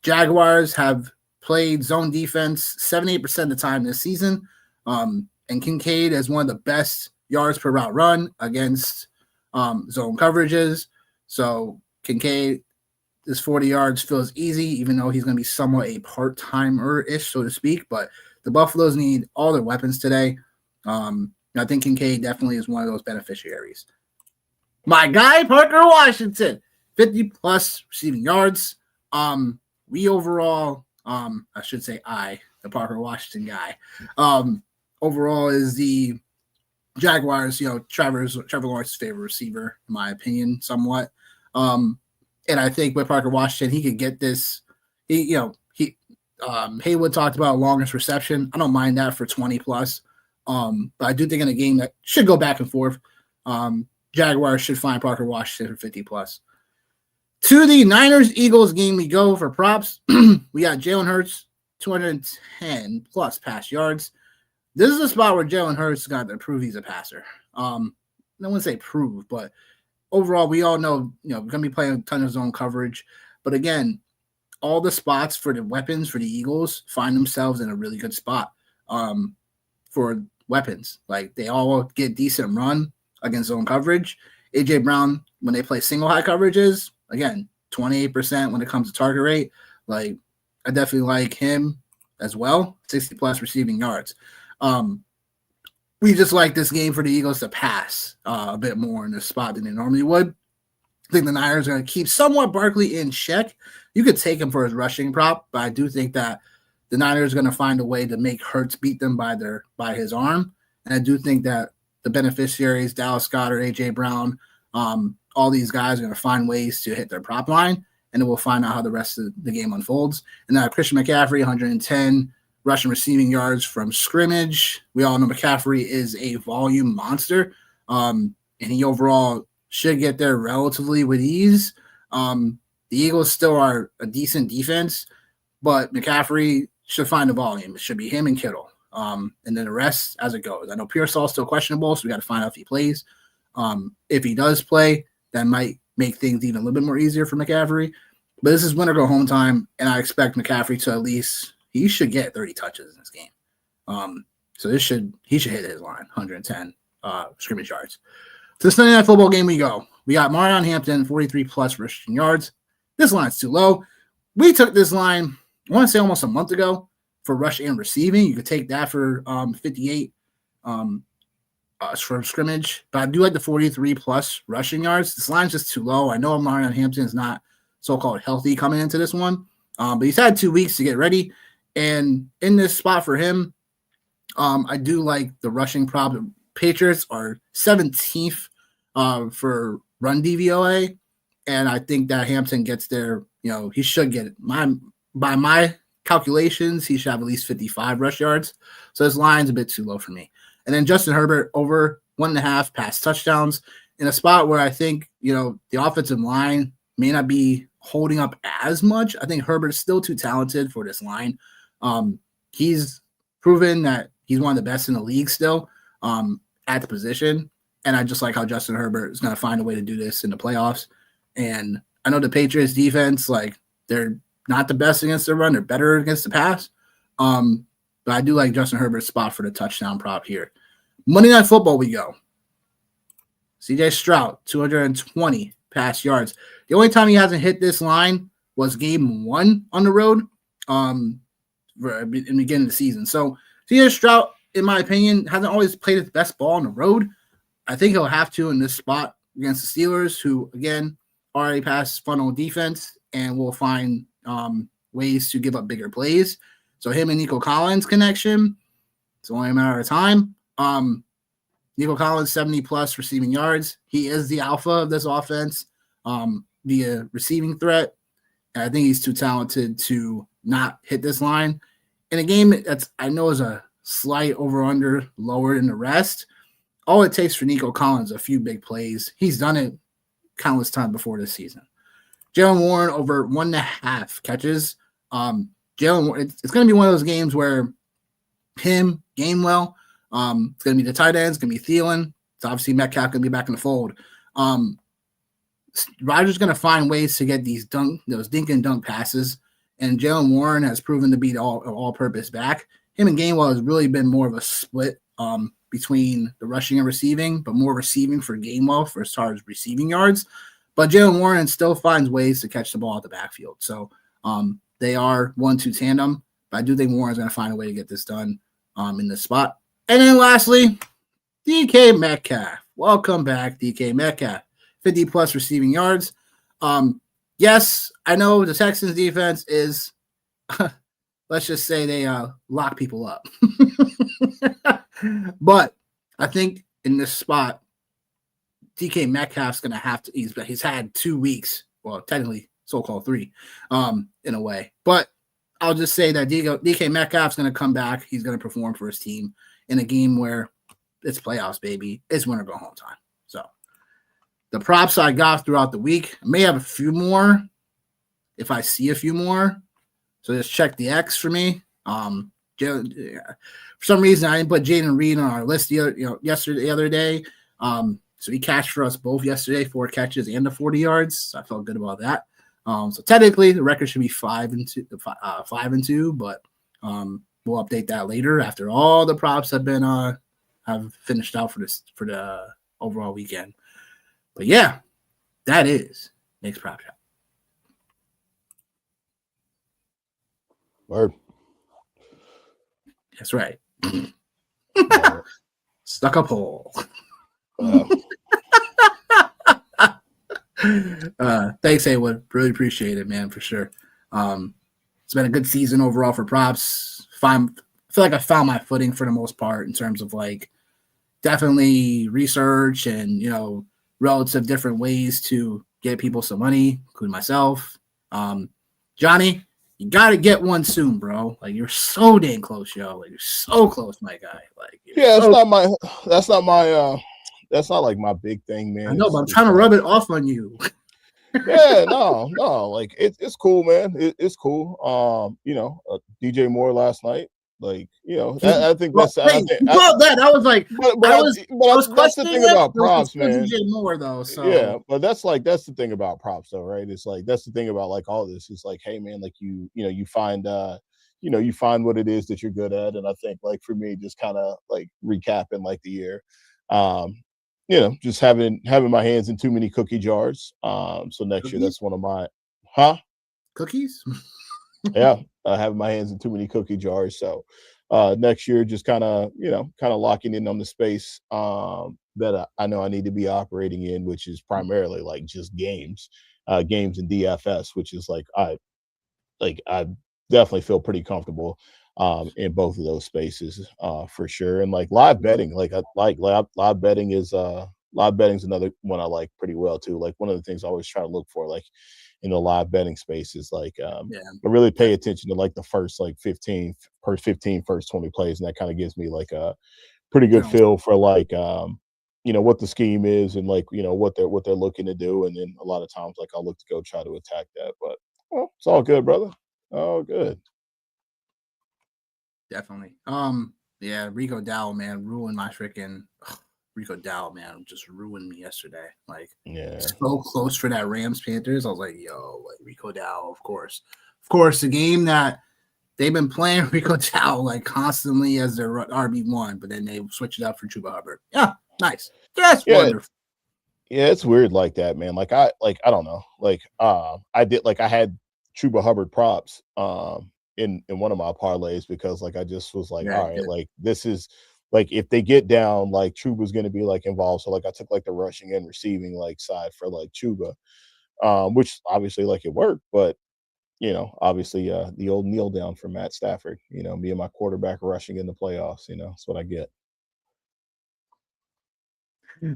Speaker 1: Jaguars have played zone defense 78% of the time this season. And Kincaid is one of the best yards per route run against zone coverages. So Kincaid, this 40 yards feels easy, even though he's going to be somewhat a part-timer-ish, so to speak. But the Buffaloes need all their weapons today. I think Kincaid definitely is one of those beneficiaries. My guy, Parker Washington, 50+ receiving yards. We overall, I should say the Parker Washington guy, overall is the Jaguars, Trevor Lawrence's favorite receiver, in my opinion, somewhat. And I think with Parker Washington, he could get this. Haywood talked about longest reception. I don't mind that for 20+. But I do think in a game that should go back and forth, Jaguars should find Parker Washington for 50+. To the Niners-Eagles game we go for props. We got Jalen Hurts, 210+ pass yards. This is a spot where Jalen Hurts got to prove he's a passer. I wouldn't say prove, but overall, we all know, we're going to be playing a ton of zone coverage. But again, all the spots for the weapons for the Eagles find themselves in a really good spot for weapons. Like, they all get decent run against zone coverage. A.J. Brown, when they play single high coverages, again, 28% when it comes to target rate. Like, I definitely like him as well, 60+ receiving yards. We just like this game for the Eagles to pass a bit more in this spot than they normally would. I think the Niners are going to keep somewhat Barkley in check. You could take him for his rushing prop, but I do think that the Niners are going to find a way to make Hurts beat them by his arm. And I do think that the beneficiaries, Dallas Goedert, A.J. Brown, all these guys are going to find ways to hit their prop line, and then we'll find out how the rest of the game unfolds. And now Christian McCaffrey, 110 rushing receiving yards from scrimmage. We all know McCaffrey is a volume monster, and he overall should get there relatively with ease. The Eagles still are a decent defense, but McCaffrey should find the volume. It should be him and Kittle, and then the rest as it goes. I know Pearsall's still questionable, so we got to find out if he plays. If he does play, that might make things even a little bit more easier for McCaffrey. But this is win or go home time, and I expect McCaffrey to at least – he should get 30 touches in this game. So he should hit his line, 110 scrimmage yards. To the Sunday Night Football game we go. We got Marion Hampton, 43+ rushing yards. This line's too low. We took this line, I want to say almost a month ago, for rush and receiving. You could take that for 58 for scrimmage. But I do like the 43+ rushing yards. This line's just too low. I know Marion Hampton is not so-called healthy coming into this one, but he's had 2 weeks to get ready. And in this spot for him, I do like the rushing prop. The Patriots are 17th for run DVOA, and I think that Hampton gets there. He should get it. By my calculations, he should have at least 55 rush yards. So this line's a bit too low for me. And then Justin Herbert over 1.5 pass touchdowns in a spot where I think, the offensive line may not be holding up as much. I think Herbert's still too talented for this line. He's proven that he's one of the best in the league still at the position. And I just like how Justin Herbert is going to find a way to do this in the playoffs. And I know the Patriots defense, they're not the best against the run. They're better against the pass. But I do like Justin Herbert's spot for the touchdown prop here. Monday Night Football we go. C.J. Stroud, 220 pass yards. The only time he hasn't hit this line was game 1 on the road. in the beginning of the season. So C.J. Stroud, in my opinion, hasn't always played his best ball on the road. I think he'll have to in this spot against the Steelers, who, again, already pass funnel defense and will find ways to give up bigger plays. So him and Nico Collins connection, it's only a matter of time. Nico Collins, 70-plus receiving yards. He is the alpha of this offense via receiving threat. And I think he's too talented to not hit this line. In a game that's, I know, is a slight over-under lower than the rest, all it takes for Nico Collins a few big plays. He's done it countless times before this season. Jaylen Warren over 1.5 catches. Jaylen Warren, it's going to be one of those games where him, Gainwell, it's going to be the tight ends, it's going to be Thielen. It's obviously Metcalf going to be back in the fold. Rodgers going to find ways to get those dink and dunk passes, and Jaylen Warren has proven to be the all-purpose back. Him and Gainwell has really been more of a split between the rushing and receiving, but more receiving for Gainwell for as far as receiving yards. But Jaylen Warren still finds ways to catch the ball at the backfield. So they are 1-2 tandem, but I do think Warren's going to find a way to get this done in this spot. And then lastly, DK Metcalf. Welcome back, DK Metcalf. 50-plus receiving yards. Yes, I know the Texans defense is, let's just say they lock people up. But I think in this spot, DK Metcalf's going to have to, he's had 2 weeks, well, technically so-called 3 in a way. But I'll just say that DK Metcalf's going to come back. He's going to perform for his team in a game where it's playoffs, baby. It's win or go home time. So the props I got throughout the week, I may have a few more if I see a few more. So just check the X for me. For some reason, I didn't put Jaden Reed on our list the other day. So he catched for us both yesterday, 4 catches and the 40 yards. So I felt good about that. So technically, the record should be 5-2, but we'll update that later after all the props have been have finished out for the overall weekend. But yeah, that is Nick's prop shop.
Speaker 2: Word.
Speaker 1: That's right. Stuck up hole. Thanks, Haywood. Really appreciate it, man, for sure. It's been a good season overall for props. I feel like I found my footing for the most part in terms of like definitely research and relative different ways to get people some money, including myself. Johnny, you gotta get one soon, bro. Like you're so dang close, yo. Like you're so close, my guy. Like
Speaker 2: yeah, that's not like my big thing, man.
Speaker 1: I know, but I'm trying to rub it off on you.
Speaker 2: Yeah, no, like it's cool, man. It's cool. DJ Moore last night, like I think that's.
Speaker 1: That I was like,
Speaker 2: that's the thing about props, man.
Speaker 1: DJ Moore though, so
Speaker 2: yeah, but that's the thing about props, though, right? It's like that's the thing about like all this. It's like, hey, man, like you find you find what it is that you're good at, and I think like for me, just kind of like recapping like the year. Just having my hands in too many cookie jars. So next year, that's one of my
Speaker 1: cookies.
Speaker 2: Yeah, having my hands in too many cookie jars. So next year, just kind of locking in on the space that I know I need to be operating in, which is primarily like just games and DFS, which is like I definitely feel pretty comfortable in both of those spaces for sure. And like live betting, live betting is another one I like pretty well too. Like one of the things I always try to look for like in the live betting space is like I really pay attention to like the first 15 first 20 plays, and that kind of gives me like a pretty good feel for like what the scheme is and like what they're looking to do. And then a lot of times like I'll look to go try to attack that. But it's all good, brother. All good.
Speaker 1: Definitely. Rico Dowell, man, ruined my freaking Rico Dowell, man, just ruined me yesterday. Like, so close for that Rams Panthers. I was like, like Rico Dowell, of course, the game that they've been playing Rico Dowell like constantly as their RB1, but then they switched it up for Chuba Hubbard. Yeah, nice. That's wonderful.
Speaker 2: Yeah, it's weird like that, man. Like I don't know. Like I had Chuba Hubbard props. in one of my parlays because like I just was like,
Speaker 1: Yeah,
Speaker 2: all right, like this is like if they get down, like Chuba's going to be like involved. So like I took like the rushing and receiving like side for like Chuba, which obviously like it worked, but obviously the old kneel down for Matt Stafford, me and my quarterback rushing in the playoffs, that's what I get.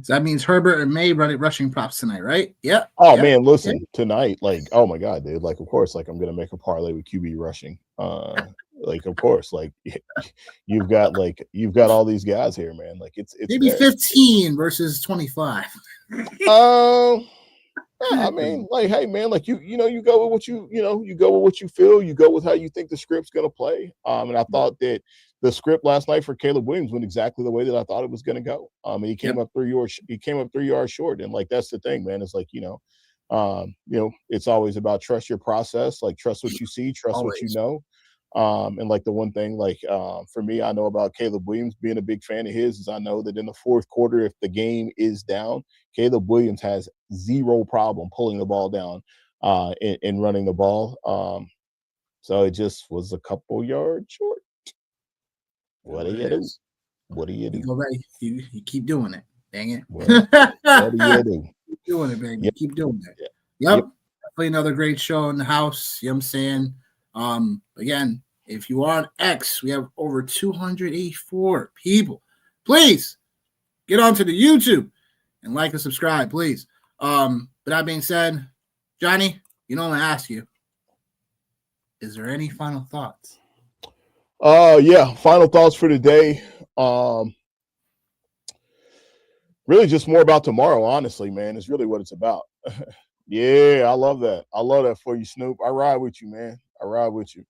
Speaker 1: so that means Herbert and May running rushing props tonight, right? Yep.
Speaker 2: Oh
Speaker 1: Yep.
Speaker 2: man, listen, tonight, like, oh my god, dude, like of course, like I'm gonna make a parlay with QB rushing. Like of course, like you've got all these guys here, man. Like it's
Speaker 1: Maybe
Speaker 2: there.
Speaker 1: 15 versus 25.
Speaker 2: Yeah, I mean, like, hey, man, like you go with what you go with what you feel, you go with how you think the script's gonna play. And I thought that the script last night for Caleb Williams went exactly the way that I thought it was gonna go. And he came
Speaker 1: Yep.
Speaker 2: up 3 yards. He came up 3 yards short, and like that's the thing, man. It's like it's always about trust your process, like trust what you see, trust what you
Speaker 1: Always.
Speaker 2: know. And like the one thing, like for me, I know about Caleb Williams being a big fan of his is I know that in the fourth quarter, if the game is down, Caleb Williams has zero problem pulling the ball down and running the ball. So it just was a couple yards short. What do you do? What do you do?
Speaker 1: You go ready. You keep doing it. Dang it.
Speaker 2: What do you do?
Speaker 1: Keep doing it, baby.
Speaker 2: Yep.
Speaker 1: Keep doing it.
Speaker 2: Yep.
Speaker 1: Yep. Definitely another great show in the house. You know what I'm saying? Again, if you are on X, we have over 284 people. Please get onto the YouTube and like and subscribe, please. But that being said, Johnny, I'm gonna ask you, is there any final thoughts?
Speaker 2: Yeah, final thoughts for today. Really just more about tomorrow, honestly, man. It's really what it's about. Yeah, I love that. I love that for you, Snoop. I ride with you, man. I ride with you.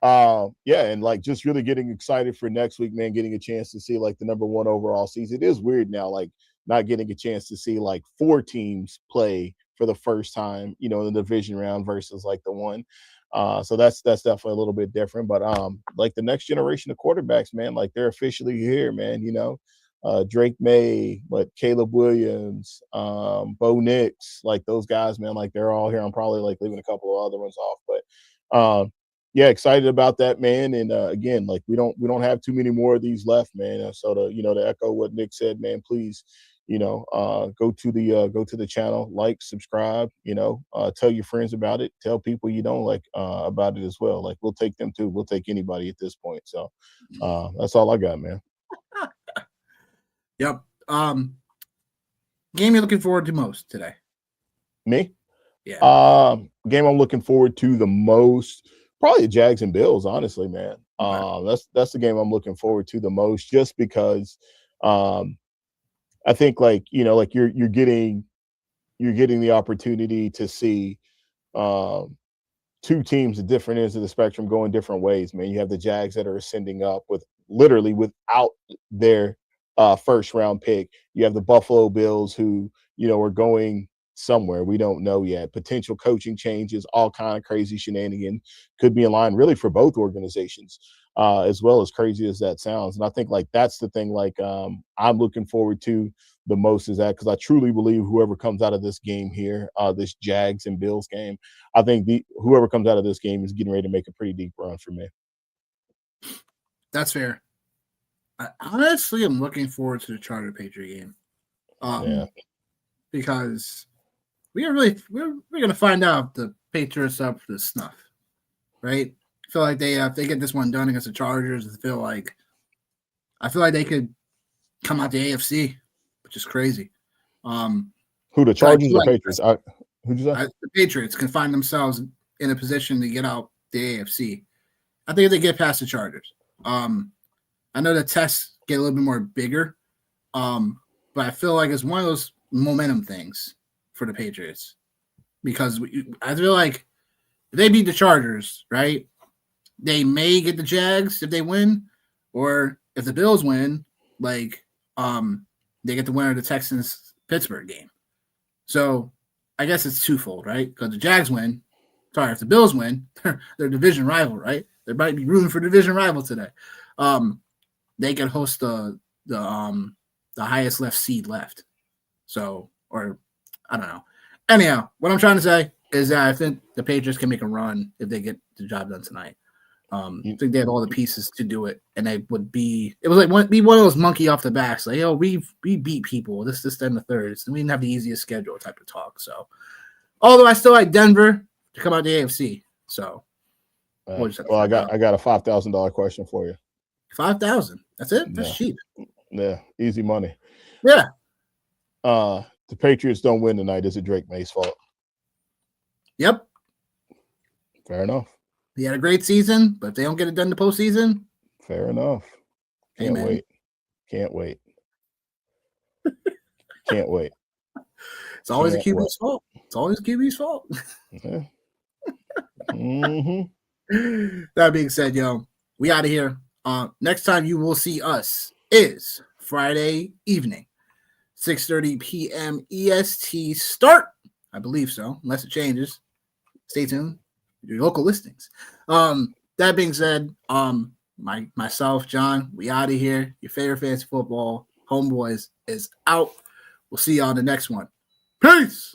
Speaker 2: Yeah, and like just really getting excited for next week, man, getting a chance to see like the number one overall season. It is weird now, like not getting a chance to see like 4 teams play for the first time, in the division round versus like the one. So that's definitely a little bit different. But like the next generation of quarterbacks, man, like they're officially here, man. Drake May, but Caleb Williams, Bo Nix, like those guys, man, like they're all here. I'm probably like leaving a couple of other ones off, but yeah, excited about that, man. And again, like we don't have too many more of these left, man. So to echo what Nick said, man, please, go to the channel, like, subscribe, tell your friends about it, tell people you don't like about it as well. Like we'll take them too. We'll take anybody at this point. So that's all I got, man.
Speaker 1: Yep. Game you're looking forward to most today?
Speaker 2: Me?
Speaker 1: Yeah.
Speaker 2: Game I'm looking forward to the most, probably the Jags and Bills, honestly, man. That's the game I'm looking forward to the most, just because I think like you're getting the opportunity to see 2 teams at different ends of the spectrum going different ways, man. You have the Jags that are ascending up with literally without their first round pick. You have the Buffalo Bills who, are going somewhere we don't know yet. Potential coaching changes, all kind of crazy shenanigans could be in line really for both organizations, as well as crazy as that sounds. And I think like that's the thing like I'm looking forward to the most is that because I truly believe whoever comes out of this game here, this Jags and Bills game, I think whoever comes out of this game is getting ready to make a pretty deep run for me.
Speaker 1: That's fair. I honestly am looking forward to the Charger Patriot game. Because we're going to find out if the Patriots up to snuff, right? I feel like if they get this one done against the Chargers, I feel like they could come out the AFC, which is crazy.
Speaker 2: Who, the Chargers or Patriots? Who'd you say?
Speaker 1: The Patriots can find themselves in a position to get out the AFC. I think if they get past the Chargers. I know the tests get a little bit more bigger, but I feel like it's one of those momentum things for the Patriots because I feel like if they beat the Chargers, right, they may get the Jags if they win, or if the Bills win, like they get the winner of the Texans-Pittsburgh game. So I guess it's twofold, right? Because the Jags win. Sorry, if the Bills win, they're division rival, right? They might be rooting for division rival today. They can host the highest left seed left. So, or I don't know. Anyhow, what I'm trying to say is that I think the Patriots can make a run if they get the job done tonight. I think they had all the pieces to do it, and it was like one of those monkey off the backs, like, yo, we beat people this then the thirds, and we didn't have the easiest schedule type of talk. So, although I still like Denver to come out the AFC. So,
Speaker 2: well, I got a $5,000 question for you.
Speaker 1: 5,000. That's it. That's cheap.
Speaker 2: Yeah, easy money.
Speaker 1: Yeah.
Speaker 2: The Patriots don't win tonight. Is it Drake May's fault?
Speaker 1: Yep.
Speaker 2: Fair enough.
Speaker 1: He had a great season, but if they don't get it done in the postseason,
Speaker 2: fair enough. Can't wait. Can't wait. Can't wait.
Speaker 1: It's always a QB's fault. It's always QB's fault.
Speaker 2: Yeah.
Speaker 1: That being said, yo, we out of here. Next time you will see us is Friday evening, 6:30 p.m. EST start. I believe so, unless it changes. Stay tuned. Your local listings. That being said, myself, John, we out of here. Your favorite fantasy football homeboys is out. We'll see you on the next one. Peace.